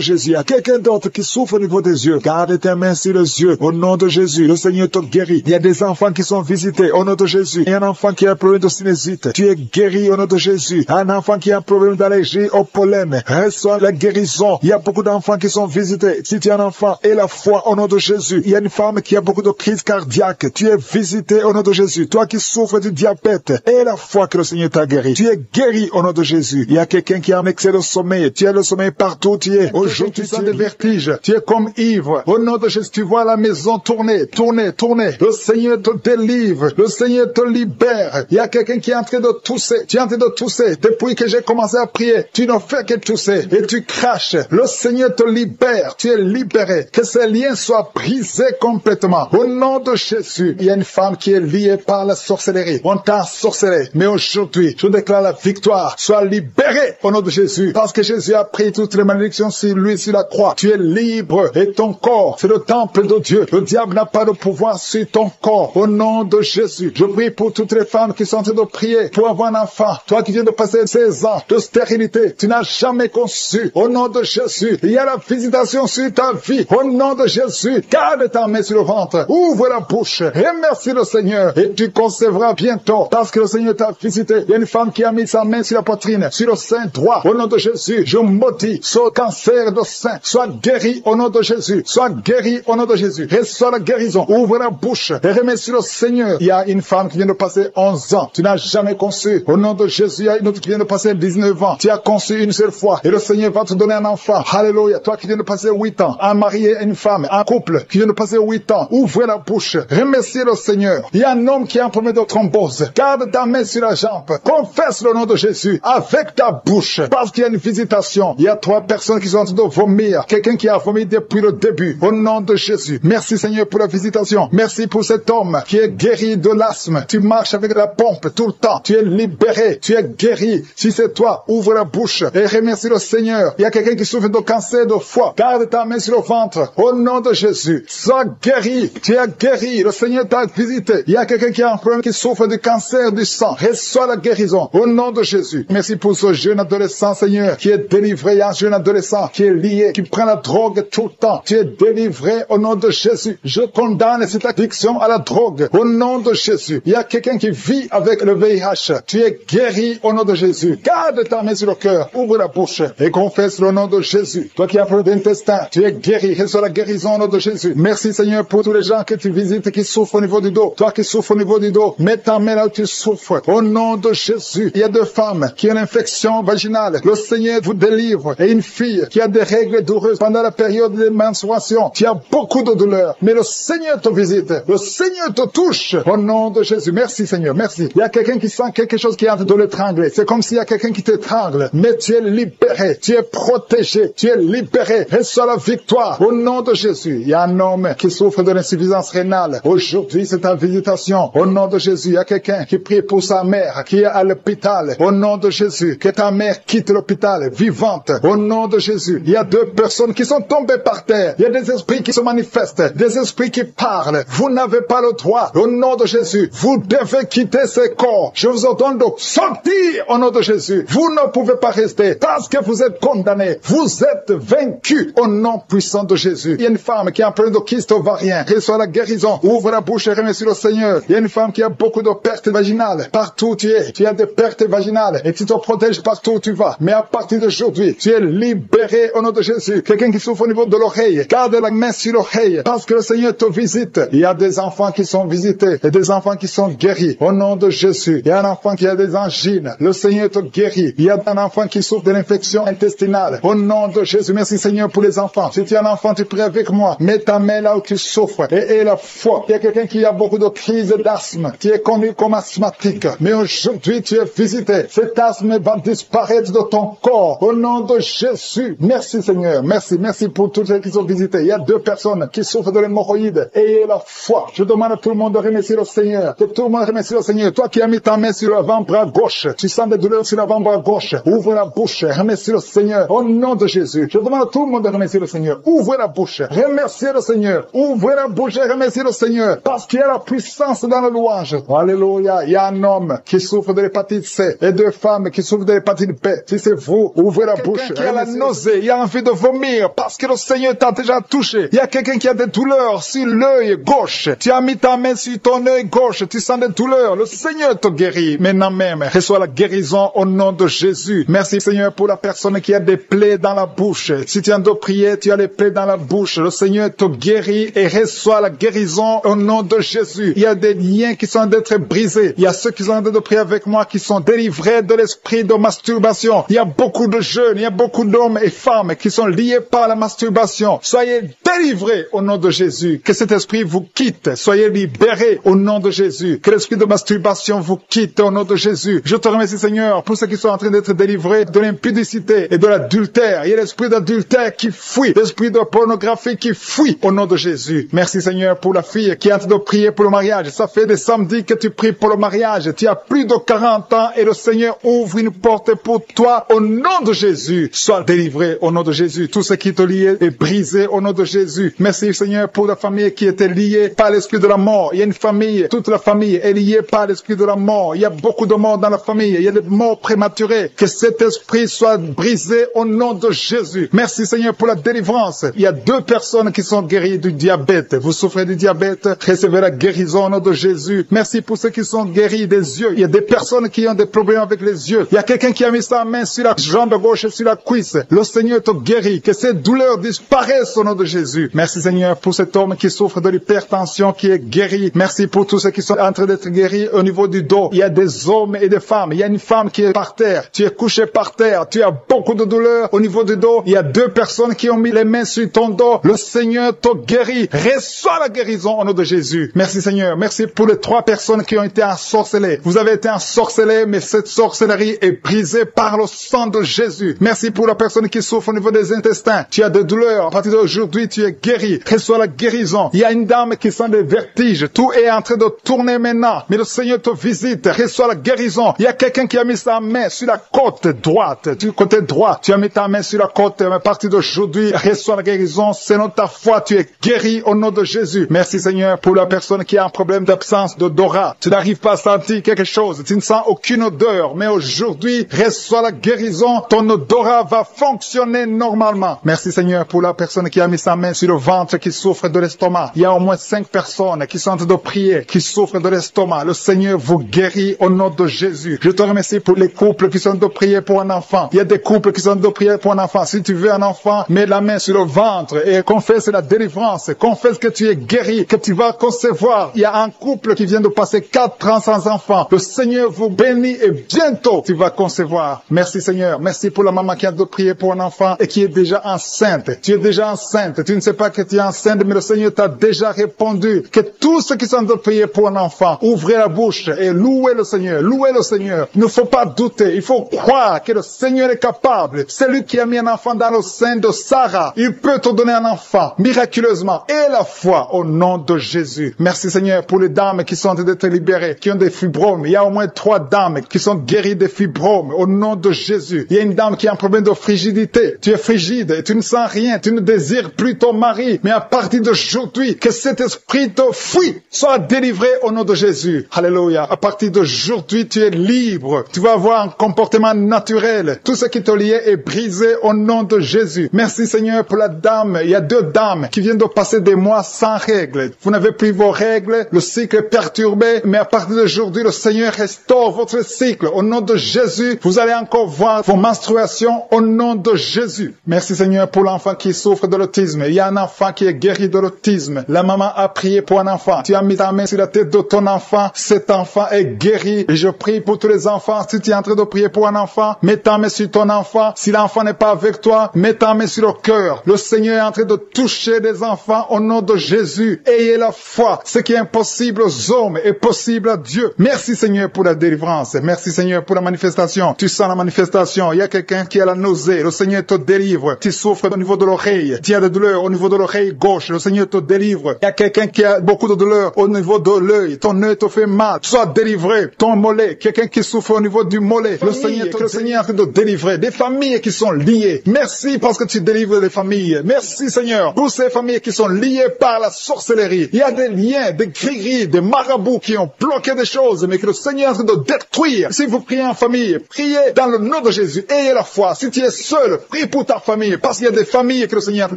Jésus. Il y a quelqu'un d'autre qui souffre au niveau des yeux. Garde ta main sur les yeux. Au nom de Jésus. Le Seigneur te guérit. Il y a des enfants qui sont visités. Au nom de Jésus. Il y a un enfant qui a un problème de sinusite. Tu es guéri au nom de Jésus. Un enfant qui a un problème d'allergie au pollen. Reçois la guérison. Il y a beaucoup d'enfants qui sont visités. Si tu es un enfant, et la foi au nom de Jésus. Il y a une femme qui a beaucoup de crises cardiaques. Tu es visité au nom de Jésus. Toi qui souffres du diabète, et la foi que le Seigneur t'a guéri. Tu es guéri au nom de Jésus. Il y a quelqu'un qui a un excès de sommeil. Tu as le sommeil partout où tu es. Aujourd'hui, tu sens des vertiges. Tu es comme ivre. Au nom de Jésus, tu vois la maison tourner, tourner, tourner. Le Seigneur te délivre. Le Seigneur te libère. Il y a quelqu'un qui est en train de tousser. Tu es en train de tousser. Depuis que j'ai commencé à prier, tu ne fais que tousser et tu craches. Le Seigneur te libère. Tu es libéré. Que ces liens soient brisés complètement. Au nom de Jésus, il y a une femme qui est liée par la sorcellerie. On t'a sorcelé. Mais aujourd'hui, je déclare la victoire. Sois libéré au nom de Jésus. Parce que Jésus a pris toutes les malédictions sur lui, sur la croix. Tu es libre et ton corps, c'est le temple de Dieu. Le diable n'a pas de pouvoir sur ton corps. Au nom de Jésus, je prie pour toutes les femmes qui sont en train de prier pour avoir un enfant. Toi qui viens de passer 16 ans de stérilité, tu n'as jamais conçu. Au nom de Jésus, il y a la visitation sur ta vie. Au nom de Jésus, garde ta main sur le ventre. Ouvre la bouche. Remercie le Seigneur et tu concevras bientôt parce que le Seigneur t'a visité. Il y a une femme qui a mis sa main sur la poitrine, sur le sein droit. Au nom de Jésus, je maudis ce cancer de sein. Sois guéri au nom de Jésus. Sois guéri au nom de Jésus. Reçois la guérison. Ouvre la bouche et remercie le Seigneur. Il y a une femme qui vient de passer 11 ans. Tu n'as jamais conçu. Au nom de Jésus, il y a une autre qui vient de passer 19 ans. Tu as conçu une seule fois et le Seigneur va te donner un enfant. Alléluia. Toi qui viens de passer 8 ans, un mari et une femme, un couple qui vient de passer 8 ans, ouvre la bouche. Remercie le Seigneur. Il y a un homme qui a un problème de thrombose. Garde ta main sur la jambe. Confesse le nom de Jésus avec ta bouche parce qu'il y a une visitation. Il y a 3 personnes qui sont en train de vomir. Quelqu'un qui a vomi depuis le début. Au nom de Jésus. Merci Seigneur pour la visitation. Merci pour cet homme qui est guéri de l'asthme. Tu marches avec la pompe tout le temps. Tu es libéré. Tu es guéri. Si c'est toi, ouvre la bouche et remercie le Seigneur. Il y a quelqu'un qui souffre de cancer de foie. Garde ta main sur le ventre. Au nom de Jésus. Sois guéri. Tu es guéri. Le Seigneur t'a visité. Il y a quelqu'un qui a un problème qui souffre du cancer du sang. Reçois la guérison. Au nom de Jésus. Merci pour ce jeune adolescent, Seigneur, qui est délivré. Il y a un jeune adolescent qui est lié, qui prend la drogue tout le temps. Tu es délivré au nom de Jésus. Je condamne cette addiction à la drogue. Au nom de Jésus. Il y a quelqu'un qui vit avec le VIH. Tu es guéri au nom de Jésus. Garde ta main sur le cœur. Ouvre la bouche et confesse le nom de Jésus. Toi qui as un problème d'intestin, tu es guéri. Reçois reçois la guérison au nom de Jésus. Merci Seigneur pour tous les gens que tu visites qui souffrent au niveau du dos. Toi qui souffres au niveau du dos, mets ta main là où tu souffres. Au nom de Jésus, il y a 2 femmes qui ont une infection vaginale. Le Seigneur vous délivre. Et une fille qui a des règles douloureuses pendant la période de menstruation. Tu as beaucoup de douleurs, mais le Seigneur te visite. Le Seigneur te touche. Au nom de Jésus. Merci Seigneur, merci. Il y a quelqu'un qui sent quelque chose qui est en train de l'étrangler. C'est comme s'il y a quelqu'un qui t'étrangle. Mais tu es libéré. Tu es protégé. Tu es libéré. Reçois la victoire. Au nom de Jésus. Il y a un homme qui souffre de l'insuffisance rénale. Aujourd'hui, c'est ta visitation. Au nom de Jésus. Il y a quelqu'un qui prie pour sa mère qui est à l'hôpital. Au nom de Jésus. Que ta mère quitte l'hôpital vivante. Au nom de Jésus. Il y a 2 personnes qui sont tombées par terre. Il y a des esprits qui se manifestent. Des esprits qui parlent. Vous n'avez pas le droit. Au nom de Jésus. Vous devez quitter ces corps. Je vous ordonne de sortir au nom de Jésus. Vous ne pouvez pas rester parce que vous êtes condamnés. Vous êtes vaincus au nom puissant de Jésus. Il y a une femme qui a un problème de kyste ovarien. Reçoit la guérison. Ouvre la bouche et remercie le Seigneur. Il y a une femme qui a beaucoup de pertes vaginales. Partout où tu es, tu as des pertes vaginales et tu te protèges partout où tu vas. Mais à partir d'aujourd'hui, tu es libéré au nom de Jésus. Quelqu'un qui souffre au niveau de l'oreille, garde la main sur l'oreille parce que le Seigneur te visite. Il y a des enfants qui sont visités et des enfants qui sont guéris au nom de Jésus. Il y a un enfant qui a des angines. Le Seigneur te guérit. Il y a un enfant qui souffre de l'infection intestinale. Au nom de Jésus, merci Seigneur pour les enfants. Si tu es un enfant, tu pries avec moi. Mets ta main là où tu souffres et la foi. Il y a quelqu'un qui a beaucoup de crises d'asthme. Tu es connu comme asthmatique. Mais aujourd'hui, tu es visité. Cet asthme va disparaître de ton corps. Au nom de Jésus. Merci Seigneur. Merci. Merci pour tous ceux qui sont visités. Il y a 2 personnes qui souffrent de l'hémorroïde. Ayez la foi. Je demande à tout le monde de remercier le Seigneur. Que tout le monde remercie le Seigneur. Toi qui as mis ta main sur l'avant-bras gauche. Tu sens des douleurs sur l'avant-bras gauche. Ouvre la bouche. Remercie le Seigneur. Au nom de Jésus. Je demande à tout le monde de remercier le Seigneur. Ouvrez la bouche. Remerciez le Seigneur. Ouvrez la bouche et remerciez le Seigneur. Parce qu'il y a la puissance dans la louange. Alléluia. Il y a un homme qui souffre de l'hépatite C et 2 femmes qui souffrent de l'hépatite B. Si c'est vous, ouvrez la bouche. Il y a la nausée. Il y a envie de vomir parce que le Seigneur t'a déjà touché. Il y a quelqu'un qui a des douleurs sur l'œil gauche. Tu as mis ta main sur ton œil gauche. Tu sens des douleurs. Le Seigneur te guérit. Maintenant même, reçois la guérison au nom de Jésus. Merci Seigneur pour la personne qui a des plaies dans la bouche. Si tu es en train de prier, tu as les plaies dans la bouche. Le Seigneur te guérit et reçoit la guérison au nom de Jésus. Il y a des liens qui sont en train d'être brisés. Il y a ceux qui sont en train de prier avec moi qui sont délivrés de l'esprit de masturbation. Il y a beaucoup de jeunes, il y a beaucoup d'hommes et femmes qui sont liés par la masturbation. Soyez délivrés au nom de Jésus. Que cet esprit vous quitte. Soyez libérés au nom de Jésus. Que l'esprit de masturbation vous quitte au nom de Jésus. Je te remercie Seigneur pour ceux qui sont en train d'être délivrés de l'impudicité et de l'adultère. Il y a l'esprit d'adultère qui fuit. L'esprit de pornographie qui fuit au nom de Jésus. Merci Seigneur pour la fille qui est en train de prier pour le mariage. Ça fait des samedis que tu pries pour le mariage. Tu as plus de 40 ans et le Seigneur ouvre une porte pour toi au nom de Jésus. Sois délivré au nom de Jésus. Tout ce qui te liait est brisé au nom de Jésus. Merci Seigneur pour la famille qui était liée par l'esprit de la mort. Il y a une famille, toute la famille est liée par l'esprit de la mort. Il y a beaucoup de morts dans la famille. Il y a des morts prématurées. Que cet esprit soit brisé au nom de Jésus. Merci Seigneur pour la délivrance. Il y a 2 personnes qui sont guéries du diabète. Vous souffrez du diabète, recevez la guérison au nom de Jésus. Merci pour ceux qui sont guéris des yeux. Il y a des personnes qui ont des problèmes avec les yeux. Il y a quelqu'un qui a mis sa main sur la jambe gauche et sur la cuisse. Le Seigneur te guérit. Que ces douleurs disparaissent au nom de Jésus. Merci Seigneur pour cet homme qui souffre de l'hypertension qui est guéri. Merci pour tous ceux qui sont en train d'être guéris au niveau du dos. Il y a des hommes et des femmes. Il y a une femme qui est par terre. Tu es couché par terre. Tu as beaucoup de douleurs au niveau du dos. Il y a 2 personnes qui ont mis les mains sur ton dos. Le Seigneur te guérit. Reçois la guérison au nom de Jésus. Merci Seigneur. Merci pour les 3 personnes qui ont été ensorcelées. Vous avez été ensorcelés, mais cette sorcellerie est brisée par le sang de Jésus. Merci pour la personne qui souffre au niveau des intestins. Tu as des douleurs. À partir d'aujourd'hui, tu es guéri. Reçois la guérison. Il y a une dame qui sent des vertiges. Tout est en train de tourner maintenant. Mais le Seigneur te visite. Reçois la guérison. Il y a quelqu'un qui a mis sa main sur la côte droite. Du côté droit. Tu as mis ta main sur la côte. Mais à partir d'aujourd'hui, reçois la guérison. Selon ta foi, tu es guéri au nom de Jésus. Merci Seigneur pour la personne qui a un problème d'absence d'odorat. Tu n'arrives pas à sentir quelque chose. Tu ne sens aucune odeur. Mais aujourd'hui, reçois la guérison. Ton odorat va fonctionner normalement. Merci Seigneur pour la personne qui a mis sa main sur le ventre qui souffre de l'estomac. Il y a au moins 5 personnes qui sont en train de prier, qui souffrent de l'estomac. Le Seigneur vous guérit au nom de Jésus. Je te remercie pour les couples qui sont en train de prier pour un enfant. Il y a des couples qui sont en train de prier pour un enfant. Si tu veux un enfant, mets la main sur le ventre ventre et confesse la délivrance, confesse que tu es guéri, que tu vas concevoir. Il y a un couple qui vient de passer 4 ans sans enfant. Le Seigneur vous bénit et bientôt tu vas concevoir. Merci Seigneur. Merci pour la maman qui a de prier pour un enfant et qui est déjà enceinte. Tu es déjà enceinte. Tu ne sais pas que tu es enceinte, mais le Seigneur t'a déjà répondu. Que tous ceux qui sont de prier pour un enfant, ouvrez la bouche et louez le Seigneur. Louez le Seigneur. Il ne faut pas douter. Il faut croire que le Seigneur est capable. C'est lui qui a mis un enfant dans le sein de Sarah. Il peut te donner un enfant miraculeusement. Et la foi au nom de Jésus. Merci Seigneur pour les dames qui sont en train d'être libérées, qui ont des fibromes. Il y a au moins 3 dames qui sont guéries des fibromes au nom de Jésus. Il y a une dame qui a un problème de frigidité. Tu es frigide et tu ne sens rien. Tu ne désires plus ton mari. Mais à partir d'aujourd'hui, que cet esprit te fuit, soit délivré au nom de Jésus. Alléluia. À partir d'aujourd'hui, tu es libre. Tu vas avoir un comportement naturel. Tout ce qui te liait est brisé au nom de Jésus. Merci Seigneur pour la dame. Il y a 2 dames qui viennent de passer des mois sans règles. Vous n'avez plus vos règles. Le cycle est perturbé. Mais à partir d'aujourd'hui, le Seigneur restaure votre cycle. Au nom de Jésus, vous allez encore voir vos menstruations au nom de Jésus. Merci Seigneur pour l'enfant qui souffre de l'autisme. Il y a un enfant qui est guéri de l'autisme. La maman a prié pour un enfant. Tu as mis ta main sur la tête de ton enfant. Cet enfant est guéri. Et je prie pour tous les enfants. Si tu es en train de prier pour un enfant, mets ta main sur ton enfant. Si l'enfant n'est pas avec toi, mets ta main sur le cœur. Le Seigneur est en train de toucher les enfants au nom de Jésus. Ayez la foi. Ce qui est impossible aux hommes est possible à Dieu. Merci Seigneur pour la délivrance. Merci Seigneur pour la manifestation. Tu sens la manifestation. Il y a quelqu'un qui a la nausée. Le Seigneur te délivre. Tu souffres au niveau de l'oreille. Tu as des douleurs au niveau de l'oreille gauche. Le Seigneur te délivre. Il y a quelqu'un qui a beaucoup de douleurs au niveau de l'œil. Ton œil te fait mal. Sois délivré. Ton mollet. Quelqu'un qui souffre au niveau du mollet. Le Seigneur est en train de délivrer. Des familles qui sont liées. Merci parce que tu délivres les familles. Merci Seigneur pour ces familles qui sont liées par la sorcellerie. Il y a des liens, des grilleries, des marabouts qui ont bloqué des choses, mais que le Seigneur est en train de détruire. Si vous priez en famille, priez dans le nom de Jésus. Ayez la foi. Si tu es seul, prie pour ta famille, parce qu'il y a des familles que le Seigneur est en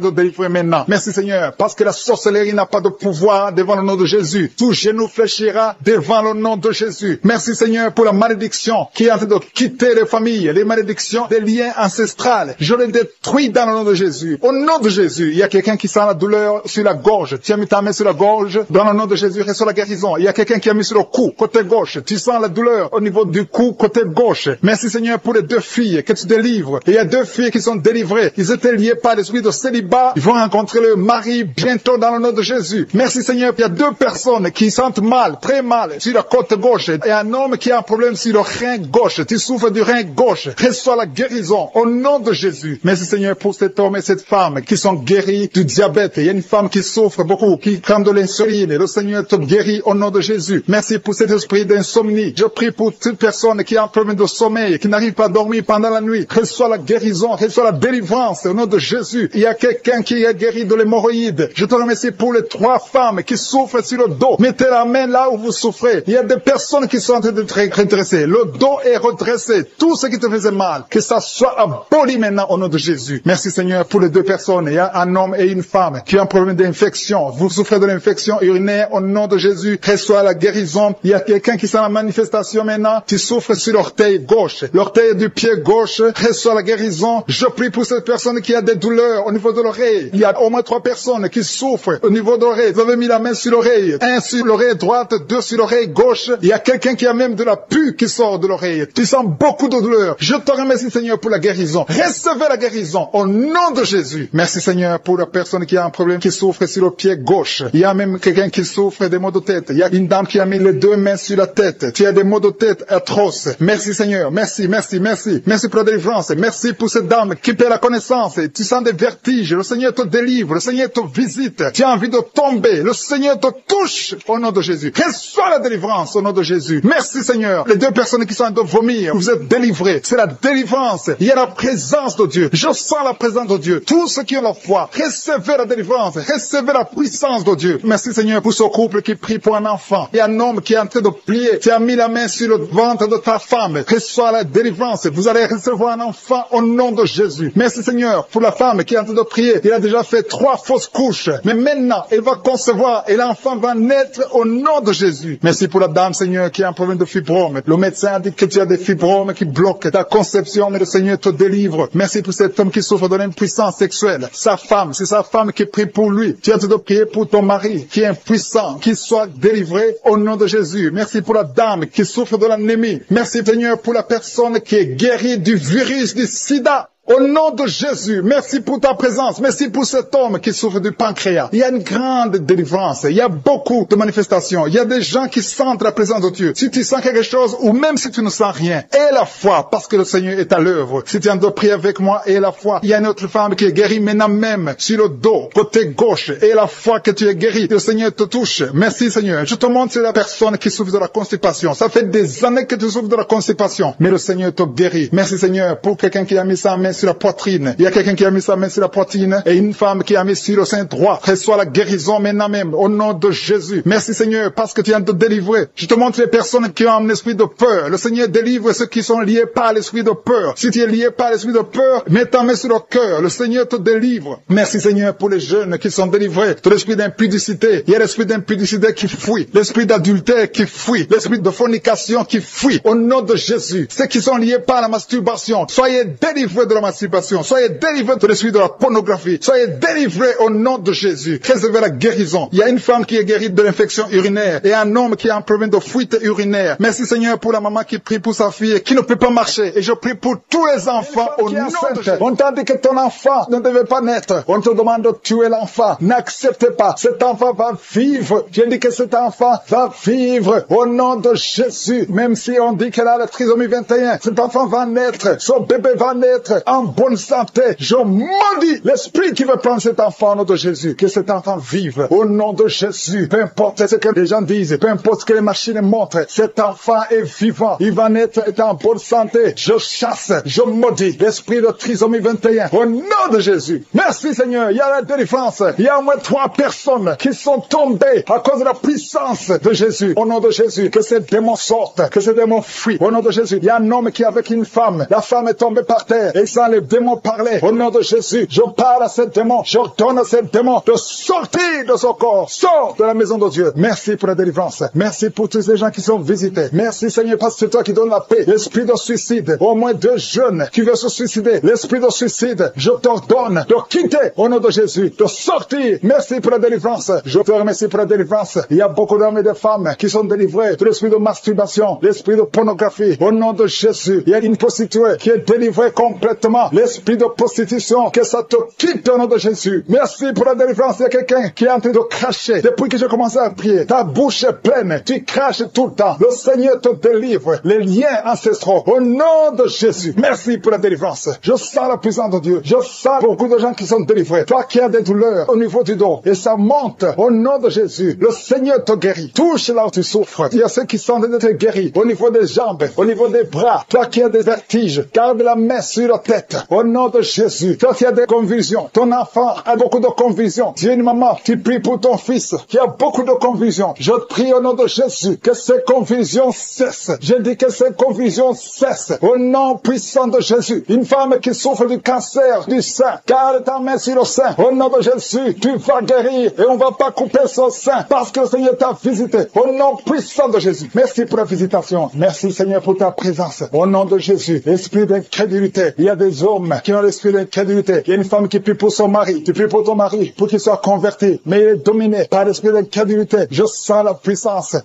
train de délivrer maintenant. Merci Seigneur, parce que la sorcellerie n'a pas de pouvoir devant le nom de Jésus. Tout genou fléchira devant le nom de Jésus. Merci Seigneur pour la malédiction qui est en train de quitter les familles, les malédictions des liens ancestrales. Je les détruis dans le nom de Jésus. Au nom de Jésus, il y a quelqu'un qui sent la douleur sur la gorge. Tu as mis ta main sur la gorge. Dans le nom de Jésus, reçois la guérison. Il y a quelqu'un qui a mis sur le cou, côté gauche. Tu sens la douleur au niveau du cou, côté gauche. Merci Seigneur pour les 2 filles que tu délivres. Il y a 2 filles qui sont délivrées. Ils étaient liés par l'esprit de célibat. Ils vont rencontrer le mari bientôt dans le nom de Jésus. Merci Seigneur. Il y a 2 personnes qui sentent mal, très mal, sur la côte gauche. Et un homme qui a un problème sur le rein gauche. Tu souffres du rein gauche. Reçois la guérison au nom de Jésus. Merci Seigneur pour cet homme et cette femme qui sont guéris du diabète. Il y a une femme qui souffre beaucoup, qui prend de l'insuline. Le Seigneur te guérit au nom de Jésus. Merci pour cet esprit d'insomnie. Je prie pour toute personne qui a un problème de sommeil, qui n'arrive pas à dormir pendant la nuit. Reçois la guérison, reçois la délivrance au nom de Jésus. Il y a quelqu'un qui est guéri de l'hémorroïde. Je te remercie pour les 3 femmes qui souffrent sur le dos. Mettez la main là où vous souffrez. Il y a des personnes qui sont en train d'être redressées. Le dos est redressé. Tout ce qui te faisait mal, que ça soit aboli maintenant au nom de Jésus. Merci Seigneur pour les 2 personnes. Il y a un homme et une femme qui ont un problème d'infection. Vous souffrez de l'infection urinaire au nom de Jésus. Reçois la guérison. Il y a quelqu'un qui sent la manifestation maintenant. Tu souffres sur l'orteil gauche. L'orteil du pied gauche. Reçois la guérison. Je prie pour cette personne qui a des douleurs au niveau de l'oreille. Il y a au moins 3 personnes qui souffrent au niveau de l'oreille. Vous avez mis la main sur l'oreille. 1 sur l'oreille droite, 2 sur l'oreille gauche. Il y a quelqu'un qui a même de la pus qui sort de l'oreille. Tu sens beaucoup de douleur. Je te remercie Seigneur pour la guérison. Recevez la guérison au nom de Jésus. Merci Seigneur pour la personne qui a un problème, qui souffre sur le pied gauche. Il y a même quelqu'un qui souffre des maux de tête. Il y a une dame qui a mis les 2 mains sur la tête. Tu as des maux de tête atroces. Merci Seigneur. Merci, merci, merci. Merci pour la délivrance. Merci pour cette dame qui perd la connaissance. Tu sens des vertiges. Le Seigneur te délivre. Le Seigneur te visite. Tu as envie de tomber. Le Seigneur te touche au nom de Jésus. Reçois la délivrance au nom de Jésus. Merci Seigneur. Les 2 personnes qui sont en train de vomir, vous êtes délivrés. C'est la délivrance. Il y a la présence de Dieu. Je sens la présence de Dieu. Tous ceux qui ont la foi, recevez la délivrance. Recevez la puissance de Dieu. Merci Seigneur pour ce couple qui prie pour un enfant. Il y a un homme qui est en train de plier. Tu as mis la main sur le ventre de ta femme. Reçois la délivrance. Vous allez recevoir un enfant au nom de Jésus. Merci Seigneur pour la femme qui est en train de prier. Il a déjà fait 3 fausses couches. Mais maintenant, elle va concevoir et l'enfant va naître au nom de Jésus. Merci pour la dame Seigneur qui a un problème de fibrome. Le médecin a dit que tu as des fibromes qui bloquent ta conception, mais le Seigneur te délivre. Merci pour cet homme qui souffre de l'impuissance sexuelle. sa femme, c'est sa femme qui prie pour lui. Tu es en train de prier pour ton mari qui est impuissant, qu'il soit délivré au nom de Jésus. Merci pour la dame qui souffre de l'anémie. Merci Seigneur pour la personne qui est guérie du virus du sida. Au nom de Jésus, merci pour ta présence. Merci pour cet homme qui souffre du pancréas. Il y a une grande délivrance. Il y a beaucoup de manifestations. Il y a des gens qui sentent la présence de Dieu. Si tu sens quelque chose ou même si tu ne sens rien, aie la foi parce que le Seigneur est à l'œuvre. Si tu es en train de prier avec moi, aie la foi. Il y a une autre femme qui est guérie maintenant même sur le dos, côté gauche. Aie la foi que tu es guérie. Le Seigneur te touche. Merci Seigneur. Je te montre sur la personne qui souffre de la constipation. Ça fait des années que tu souffres de la constipation. Mais le Seigneur te guérit. Merci Seigneur pour quelqu'un qui a mis sa main sur la poitrine. Il y a quelqu'un qui a mis sa main sur la poitrine et une femme qui a mis sur le sein droit. Reçois la guérison maintenant même au nom de Jésus. Merci Seigneur parce que tu viens de délivrer. Je te montre les personnes qui ont un esprit de peur. Le Seigneur délivre ceux qui sont liés par l'esprit de peur. Si tu es lié par l'esprit de peur, mets ta main sur le cœur. Le Seigneur te délivre. Merci Seigneur pour les jeunes qui sont délivrés de l'esprit d'impudicité. Il y a l'esprit d'impudicité qui fuit. L'esprit d'adultère qui fuit. L'esprit de fornication qui fuit. Au nom de Jésus. Ceux qui sont liés par la masturbation, soyez délivrés de la masturbation. Soyez délivrés de l'esprit de la pornographie. Soyez délivrés au nom de Jésus. Recevez la guérison. Il y a une femme qui est guérie de l'infection urinaire et un homme qui a un problème de fuite urinaire. Merci Seigneur pour la maman qui prie pour sa fille et qui ne peut pas marcher. Et je prie pour tous les enfants au nom de Jésus. On t'a dit que ton enfant ne devait pas naître. On te demande de tuer l'enfant. N'acceptez pas. Cet enfant va vivre. J'ai dit que cet enfant va vivre au nom de Jésus. Même si on dit qu'elle a la trisomie 21, cet enfant va naître. Son bébé va naître en bonne santé. Je maudis l'esprit qui veut prendre cet enfant au nom de Jésus. Que cet enfant vive au nom de Jésus. Peu importe ce que les gens disent, peu importe ce que les machines montrent, cet enfant est vivant. Il va naître en bonne santé. Je chasse, je maudis l'esprit de trisomie 21 au nom de Jésus. Merci Seigneur. Il y a la délivrance. Il y a au moins 3 personnes qui sont tombées à cause de la puissance de Jésus. Au nom de Jésus, que ces démons sortent, que ces démons fuient. Au nom de Jésus, il y a un homme qui est avec une femme. La femme est tombée par terre et sans les démons parler. Au nom de Jésus, je parle à ces démons. J'ordonne à ces démons de sortir de son corps. Sors de la maison de Dieu. Merci pour la délivrance. Merci pour tous ces gens qui sont visités. Merci Seigneur parce que c'est toi qui donnes la paix. L'esprit de suicide. Au moins 2 jeunes qui veulent se suicider. L'esprit de suicide. Je t'ordonne de quitter au nom de Jésus. De sortir. Merci pour la délivrance. Je te remercie pour la délivrance. Il y a beaucoup d'hommes et de femmes qui sont délivrés de l'esprit de masturbation. L'esprit de pornographie. Au nom de Jésus. Il y a une prostituée qui est délivrée complètement. L'esprit de prostitution, que ça te quitte au nom de Jésus. Merci pour la délivrance. Il y a quelqu'un qui est en train de cracher. Depuis que j'ai commencé à prier, ta bouche est pleine. Tu craches tout le temps. Le Seigneur te délivre. Les liens ancestraux. Au nom de Jésus. Merci pour la délivrance. Je sens la puissance de Dieu. Je sens beaucoup de gens qui sont délivrés. Toi qui as des douleurs au niveau du dos. Et ça monte. Au nom de Jésus. Le Seigneur te guérit. Touche là où tu souffres. Il y a ceux qui sont d'être guéris. Au niveau des jambes. Au niveau des bras. Toi qui as des vertiges. Garde la main sur la tête. Au nom de Jésus. Toi qui as des convulsions. Ton enfant a beaucoup de convulsions. Tu es une maman qui prie pour ton fils qui a beaucoup de convulsions. Je prie au nom de Jésus que ces convulsions cessent. Je dis que ces convulsions cessent. Au nom puissant de Jésus. Une femme qui souffre du cancer du sein. Garde ta main sur le sein. Au nom de Jésus, tu vas guérir et on va pas couper son sein parce que le Seigneur t'a visité. Au nom puissant de Jésus. Merci pour la visitation. Merci Seigneur pour ta présence. Au nom de Jésus. Esprit d'incrédulité. Il y a des hommes qui ont l'esprit d'incrédulité. Il y a une femme qui prie pour son mari. Tu pries pour ton mari pour qu'il soit converti. Mais il est dominé par l'esprit d'incrédulité. Je sens la puissance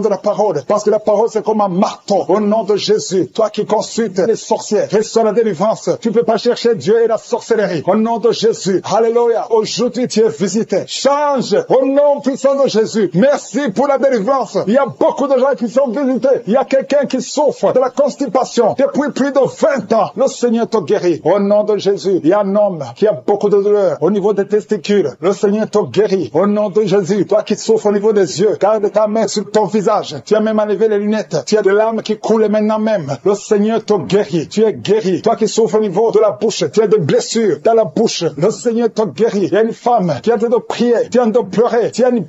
de la parole. Parce que la parole c'est comme un marteau. Au nom de Jésus. Toi qui consultes les sorcières, reçois la délivrance. Tu peux pas chercher Dieu et la sorcellerie. Au nom de Jésus. Alléluia. Aujourd'hui tu es visité. Change. Au nom puissant de Jésus. Merci pour la délivrance. Il y a beaucoup de gens qui sont visités. Il y a quelqu'un qui souffre de la constipation depuis plus de 20 ans. Le Seigneur te guérit. Au nom de Jésus. Il y a un homme qui a beaucoup de douleur au niveau des testicules. Le Seigneur te guérit. Au nom de Jésus. Toi qui souffres au niveau des yeux, garde ta main sur ton visage. Tu as même enlevé les lunettes. Tu as de larmes qui coulent maintenant même. Le Seigneur te guérit. Tu es guéri. Toi qui souffres au niveau de la bouche, tu as des blessures dans la bouche. Le Seigneur te guérit. Il y a une femme qui a de prier, qui a de pleurer. Tu as une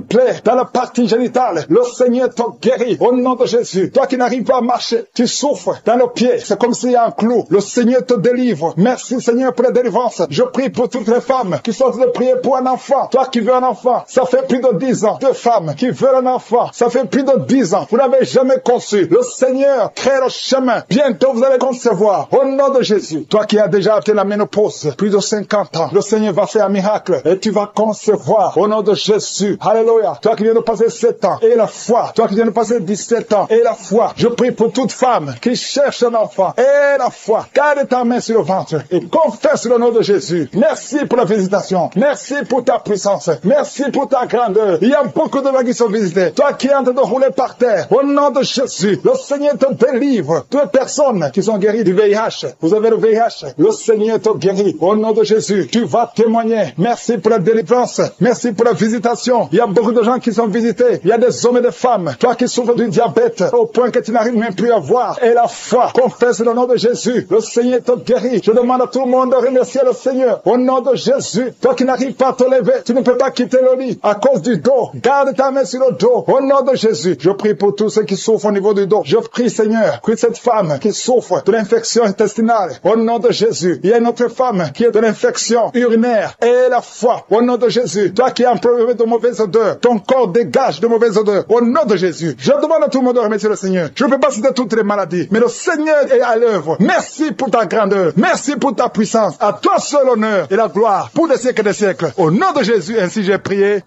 plaie dans la partie génitale. Le Seigneur te guérit. Au nom de Jésus. Toi qui n'arrives pas à marcher, tu souffres dans le pied. C'est comme s'il y a un clou. Le Seigneur Seigneur te délivre. Merci Seigneur pour la délivrance. Je prie pour toutes les femmes qui sont en train de prier pour un enfant. Toi qui veux un enfant, ça fait plus de 10 ans. Deux femmes qui veulent un enfant, ça fait plus de 10 ans. Vous n'avez jamais conçu. Le Seigneur crée le chemin. Bientôt vous allez concevoir. Au nom de Jésus. Toi qui as déjà atteint la ménopause, plus de 50 ans, le Seigneur va faire un miracle et tu vas concevoir. Au nom de Jésus. Alléluia. Toi qui viens de passer 7 ans et la foi. Toi qui viens de passer 17 ans et la foi. Je prie pour toute femme qui cherche un enfant et la foi. Garde ta main sur le ventre et confesse le nom de Jésus. Merci pour la visitation. Merci pour ta puissance. Merci pour ta grandeur. Il y a beaucoup de gens qui sont visités. Toi qui es en train de rouler par terre. Au nom de Jésus. Le Seigneur te délivre. Toutes les personnes qui sont guéries du VIH. Vous avez le VIH. Le Seigneur te guérit. Au nom de Jésus. Tu vas témoigner. Merci pour la délivrance. Merci pour la visitation. Il y a beaucoup de gens qui sont visités. Il y a des hommes et des femmes. Toi qui souffres du diabète au point que tu n'arrives même plus à voir. Et la foi. Confesse le nom de Jésus. Le Seigneur te guérit. Je demande à tout le monde de remercier le Seigneur. Au nom de Jésus. Toi qui n'arrives pas à te lever. Tu ne peux pas quitter le lit à cause du dos. Garde ta main sur le dos. Au nom de Jésus. Je prie pour tous ceux qui souffrent au niveau du dos. Je prie Seigneur que cette femme qui souffre de l'infection intestinale. Au nom de Jésus. Il y a une autre femme qui est de l'infection urinaire. Et la foi. Au nom de Jésus. Toi qui as un problème de mauvaise odeur. Ton corps dégage de mauvaise odeur. Au nom de Jésus. Je demande à tout le monde de remercier le Seigneur. Je ne peux pas citer toutes les maladies. Mais le Seigneur est à l'œuvre. Merci pour ta grandeur. Merci pour ta puissance. À toi seul l'honneur et la gloire pour des siècles et des siècles. Au nom de Jésus, ainsi j'ai prié.